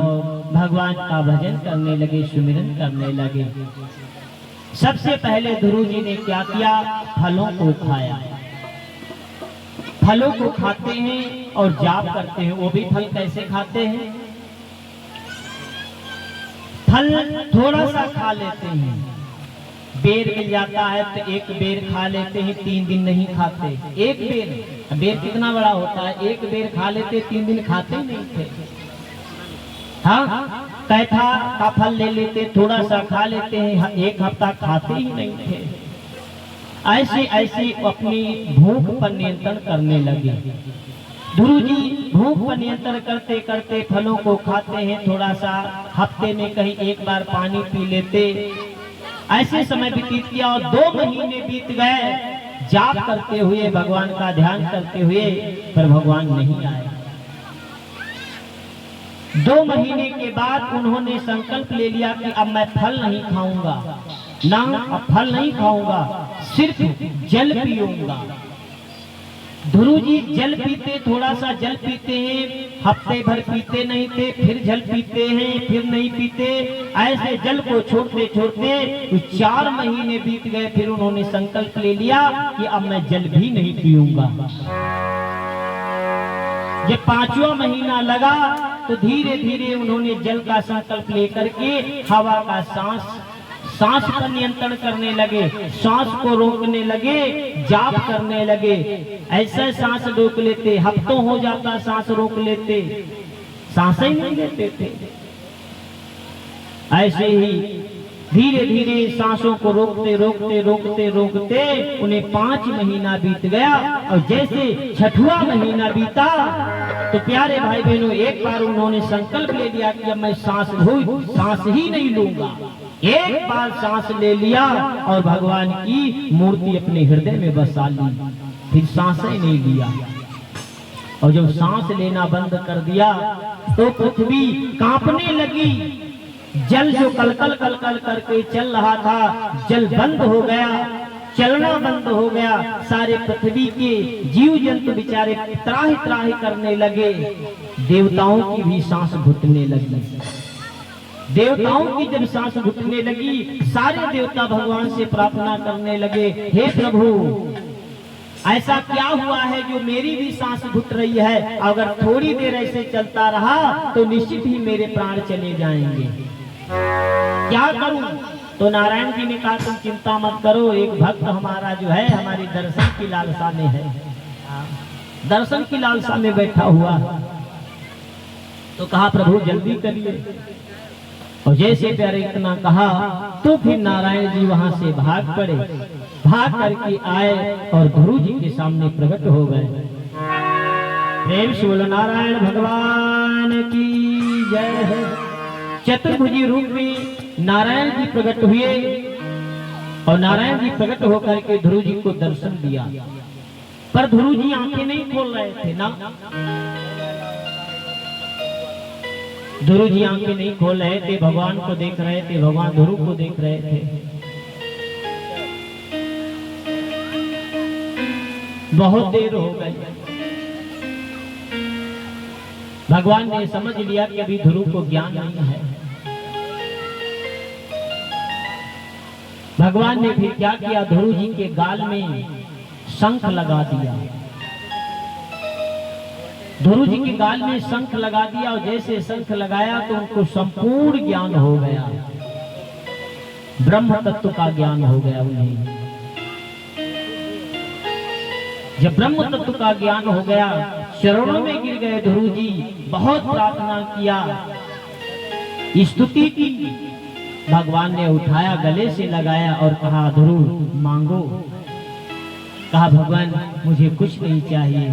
भगवान का भजन करने लगे, सुमिरन करने लगे। सबसे पहले ध्रुव जी ने क्या किया, फलों को खाया। फलों को खाते हैं और जाप करते हैं। वो भी फल कैसे खाते हैं, फल थोड़ा सा खा लेते हैं, बेर मिल जाता है तो एक बेर खा लेते हैं, 3 दिन नहीं खाते। एक बेर, बेर कितना बड़ा होता है, एक बेर खा लेते, 3 दिन खाते नहीं थे। हाँ, कैथा का फल ले लेते, थोड़ा सा खा लेते हैं, 1 हफ्ता खाते ही नहीं थे। ऐसे ऐसे अपनी भूख पर नियंत्रण करने लगे। ध्रुव जी भूख पर नियंत्रण करते करते फलों को खाते हैं, थोड़ा सा हफ्ते में कहीं 1 बार पानी पी लेते। ऐसे समय व्यतीत किया और 2 महीने बीत गए जाप करते हुए, भगवान का ध्यान करते हुए, पर भगवान नहीं आए। 2 महीने के बाद उन्होंने संकल्प ले लिया कि अब मैं फल नहीं खाऊंगा, ना अब फल नहीं खाऊंगा, सिर्फ जल पीऊंगा। ध्रुव जी जल पीते, थोड़ा सा जल पीते हैं, हफ्ते भर पीते नहीं थे, फिर जल पीते हैं, फिर नहीं पीते। ऐसे जल को छोड़ते छोड़ते 4 महीने बीत गए। फिर उन्होंने संकल्प ले लिया कि अब मैं जल भी नहीं पीऊंगा। जब 5वां महीना लगा तो धीरे धीरे उन्होंने जल का संकल्प लेकर के हवा का सांस पर नियंत्रण करने लगे, सांस को रोकने लगे, जाप करने लगे। ऐसे सांस रोक लेते, हफ्तों हो जाता सांस रोक लेते, सांस ही नहीं लेते थे। ऐसे ही धीरे धीरे सांसों को रोकते रोकते रोकते रोकते उन्हें 5 महीना बीत गया। और जैसे 6वां महीना बीता तो प्यारे भाई बहनों, एक बार उन्होंने संकल्प ले लिया कि अब मैं सांस ही नहीं लूंगा। एक बार सांस ले लिया और भगवान की मूर्ति अपने हृदय में बसा ली, फिर सांस ही नहीं लिया। और जब सांस लेना बंद कर दिया तो पृथ्वी कांपने लगी। जल जो कलकल कलकल करके चल रहा था, जल बंद हो गया, चलना बंद हो गया। सारे पृथ्वी के जीव जंतु बेचारे त्राही त्राही करने लगे। देवताओं की भी सांस घुटने लगी। देवताओं की जब सांस घुटने लगी, सारे देवता भगवान से प्रार्थना करने लगे, हे प्रभु, ऐसा क्या हुआ है जो मेरी भी सांस घुट रही है? अगर थोड़ी देर ऐसे चलता रहा तो निश्चित ही मेरे प्राण चले जाएंगे, क्या करूं? तो नारायण जी ने कहा, तुम चिंता मत करो, एक भक्त हमारा जो है हमारी दर्शन की लालसा में है, दर्शन की लालसा में बैठा हुआ। तो कहा, प्रभु जल्दी करिए। और जैसे प्यारे इतना कहा तो फिर नारायण जी वहां से भाग पड़े, भाग करके आए और गुरु जी के सामने प्रकट हो गए। प्रेम से बोलो नारायण भगवान की जय है। चतुर्भुजी रूप में नारायण जी प्रकट हुए और नारायण जी प्रकट होकर के ध्रुव जी को दर्शन दिया। पर ध्रुव जी आंखें नहीं खोल रहे थे ना, ध्रुव जी आंखें नहीं खोल रहे थे, भगवान को देख रहे थे, भगवान ध्रुव को देख रहे थे। बहुत देर हो गई, भगवान ने समझ लिया कि अभी ध्रुव को ज्ञान नहीं है। भगवान ने फिर क्या किया, ध्रुव जी के गाल में शंख लगा दिया। ध्रुव जी के गाल में शंख लगा दिया और जैसे शंख लगाया तो उनको संपूर्ण ज्ञान हो गया, ब्रह्म तत्व का ज्ञान हो गया उन्हें। जब ब्रह्म तत्व का ज्ञान हो गया, चरणों में गिर गए ध्रुव जी, बहुत प्रार्थना किया, स्तुति की। भगवान ने उठाया, गले से लगाया और कहा, ध्रुव मांगो। कहा, भगवान मुझे कुछ नहीं चाहिए,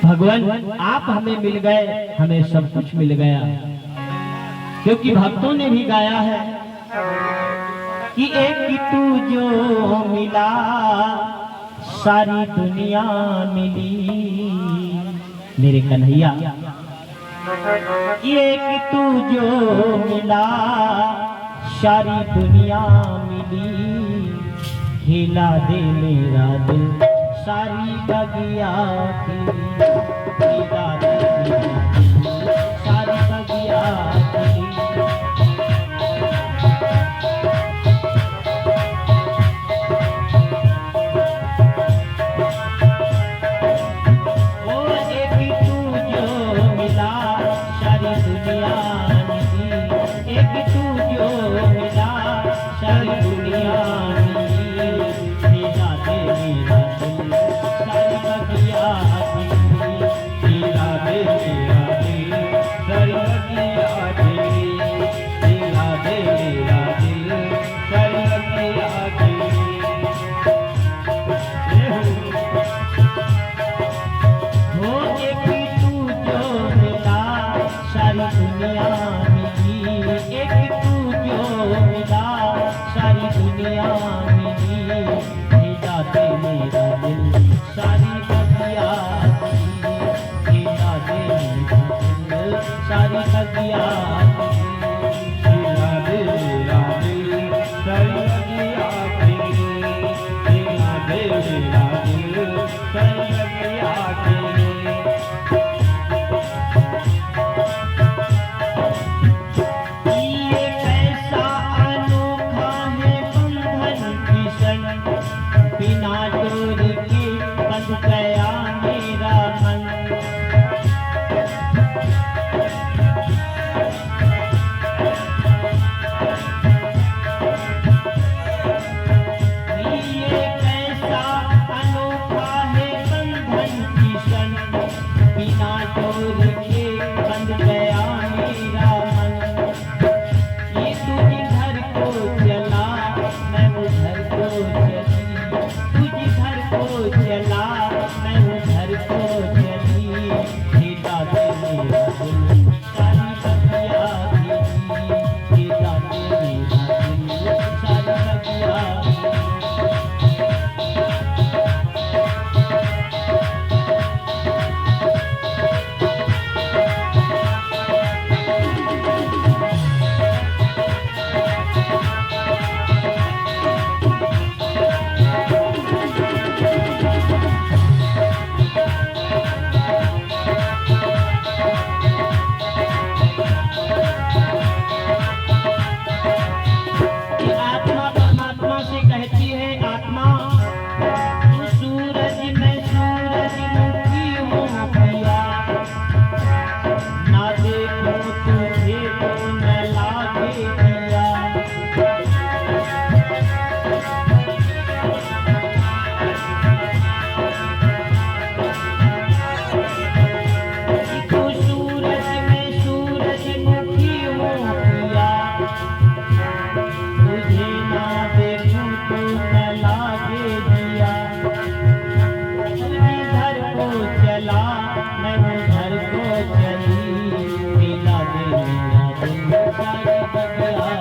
भगवान आप हमें मिल गए, हमें सब कुछ मिल गया। क्योंकि भक्तों ने भी गाया है कि एक तू जो मिला सारी दुनिया मिली। मेरे कन्हैया, एक तू जो मिला सारी दुनिया मिली। हिला दे मेरा दिल सारी बगिया की, हिला दे मेरा दिल सारी बगिया की। मैं घर को चली, मिला दे मेरा दिल सारी बगिया।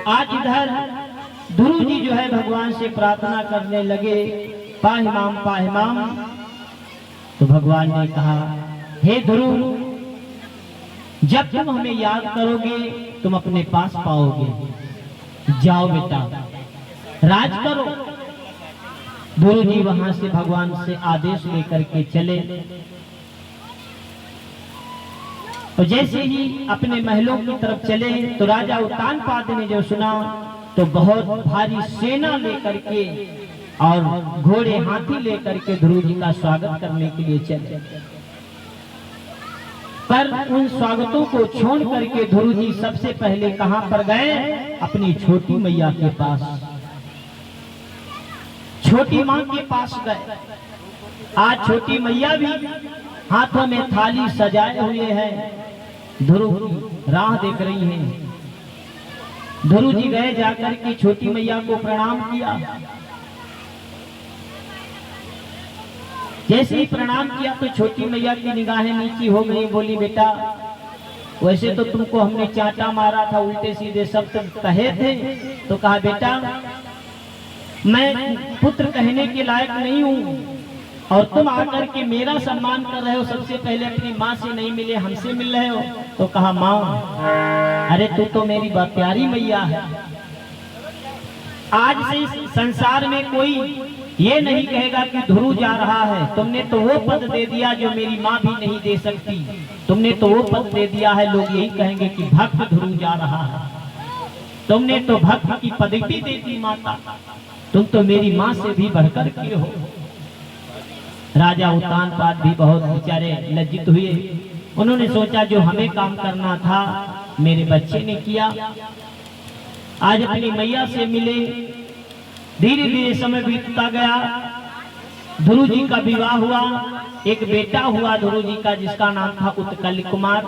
आज इधर ध्रुव जी जो है भगवान से प्रार्थना करने लगे, पाहिमाम पाहिमाम। तो भगवान ने कहा, हे ध्रुव, जब तुम हमें याद करोगे तुम अपने पास पाओगे, जाओ बेटा राज करो। ध्रुव जी वहां से भगवान से आदेश लेकर के चले और जैसे ही अपने महलों की तरफ चले तो राजा उत्तानपाद ने जो सुना तो बहुत भारी सेना लेकर के और घोड़े हाथी लेकर के ध्रुव जी का स्वागत करने के लिए चले। पर उन स्वागतों को छोड़ करके ध्रुव जी सबसे पहले कहां पर गए? अपनी छोटी मैया के पास, छोटी मां के पास गए। आज छोटी मैया भी हाथों में थाली सजाए हुए हैं, ध्रुव की राह देख रही हैं। ध्रुव जी गए जाकर के छोटी मैया को प्रणाम किया। जैसे ही प्रणाम किया तो छोटी मैया की निगाहें नीची हो गई। बोली, बेटा वैसे तो तुमको हमने चांटा मारा था, उल्टे सीधे शब्द कहे थे, तो कहा बेटा मैं पुत्र कहने के लायक नहीं हूँ और तुम आकर के मेरा सम्मान कर रहे हो, सबसे पहले अपनी माँ से नहीं मिले हमसे मिल रहे हो। तो कहा, माँ अरे तू तो मेरी प्यारी मैया है। आज से संसार में कोई ये नहीं कहेगा कि ध्रुव जा रहा है, तुमने तो वो पद दे दिया जो मेरी माँ भी नहीं दे सकती, तुमने तो वो पद दे दिया है, लोग यही कहेंगे कि भक्त ध्रुव जा रहा है। तुमने तो भक्त की पदवी दे दी माता, तुम तो मेरी माँ से भी बढ़कर के हो। राजा उत्तानपाद भी बहुत बेचारे लज्जित हुए। उन्होंने सोचा जो हमें काम करना था मेरे बच्चे ने किया। आज अपनी मैया से मिले, धीरे धीरे समय बीतता गया। ध्रुव जी का विवाह हुआ, एक बेटा हुआ ध्रुव जी का जिसका नाम था उत्कल कुमार।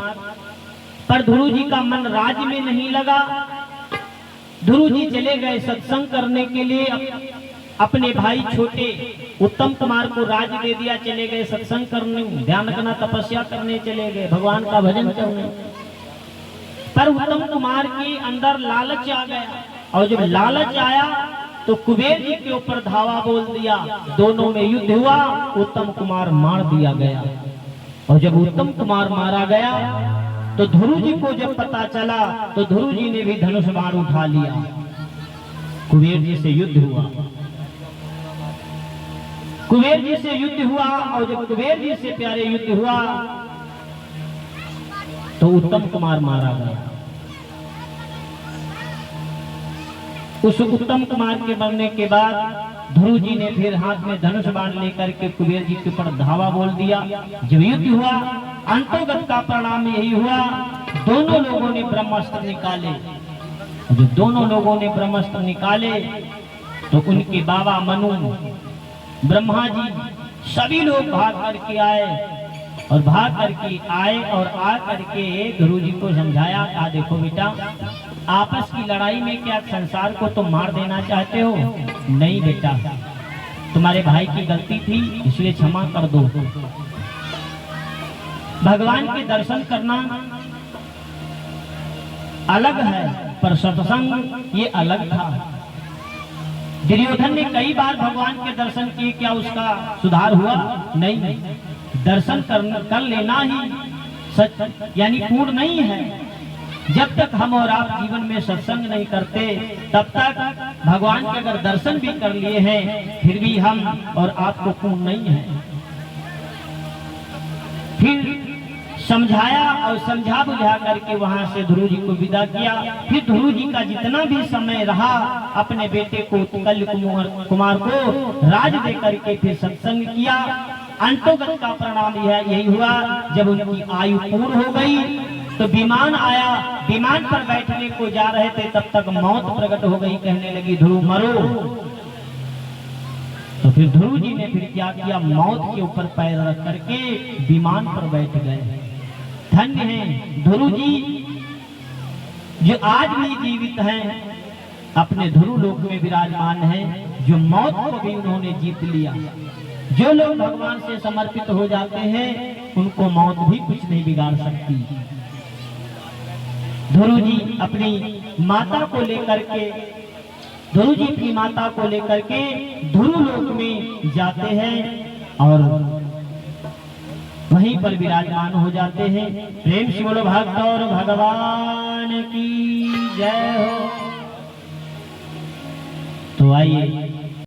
पर ध्रुव जी का मन राज्य में नहीं लगा। ध्रुव जी चले गए सत्संग करने के लिए, अपने भाई छोटे उत्तम कुमार को राज दे दिया, चले गए सत्संग करने, ध्यान रखना तपस्या करने चले गए, भगवान का भजन करने। पर उत्तम कुमार के अंदर लालच आ गया और जब लालच आया तो कुबेर जी के ऊपर धावा बोल दिया। दोनों में युद्ध हुआ, उत्तम कुमार मार दिया गया। और जब उत्तम कुमार मारा गया तो ध्रुव जी को जब पता चला तो ध्रुव जी ने भी धनुष बाण उठा लिया। कुबेर जी से युद्ध हुआ, कुबेर जी से युद्ध हुआ और जब कुबेर जी से प्यारे युद्ध हुआ तो उत्तम कुमार मारा गया। उस उत्तम कुमार के मरने के बाद ध्रुव जी ने फिर हाथ में धनुष बाण लेकर के कुबेर जी के ऊपर धावा बोल दिया। जब युद्ध हुआ अंतोगत का परिणाम यही हुआ, दोनों लोगों ने ब्रह्मास्त्र निकाले। जब दोनों लोगों ने ब्रह्मास्त्र निकाले तो उनके बाबा मनु, ब्रह्मा जी, सभी लोग भाग करके आए और भाग करके आए और आ करके ध्रुव जी को समझाया। कहा, देखो बेटा, आपस की लड़ाई में क्या संसार को तुम मार देना चाहते हो? नहीं बेटा, तुम्हारे भाई की गलती थी इसलिए क्षमा कर दो। भगवान के दर्शन करना अलग है पर सत्संग ये अलग था। दुर्योधन ने कई बार भगवान के दर्शन किए, क्या उसका सुधार हुआ? नहीं। दर्शन कर लेना ही सच यानी पूर्ण नहीं है। जब तक हम और आप जीवन में सत्संग नहीं करते तब तक भगवान के अगर दर्शन भी कर लिए हैं फिर भी हम और आपको पूर्ण नहीं है। फिर समझाया और समझा बुझा करके वहां से ध्रुव जी को विदा किया। फिर ध्रुव जी का जितना भी समय रहा अपने बेटे को उत्कल कुमार को राज दे करके फिर सत्संग किया। अंतोगत का परिणाम यही हुआ। जब उनकी आयु पूर्ण हो गई तो विमान आया, विमान पर बैठने को जा रहे थे, तब तक मौत प्रकट हो गई। कहने लगी ध्रुव मरो। तो फिर ध्रुव जी ने फिर क्या किया, मौत के ऊपर पैर रख करके विमान पर बैठ गए। धन्य है ध्रुव जी जो आज भी जीवित हैं, अपने ध्रुव लोक में विराजमान हैं, जो मौत को भी उन्होंने जीत लिया। जो लोग भगवान से समर्पित हो जाते हैं उनको मौत भी कुछ नहीं बिगाड़ सकती। ध्रुव जी अपनी माता को लेकर के, ध्रुव जी अपनी माता को लेकर के ध्रुव लोक में जाते हैं और वहीं पर विराजमान हो जाते हैं। प्रेम से बोलो भक्त और भगवान की जय हो। तो आइए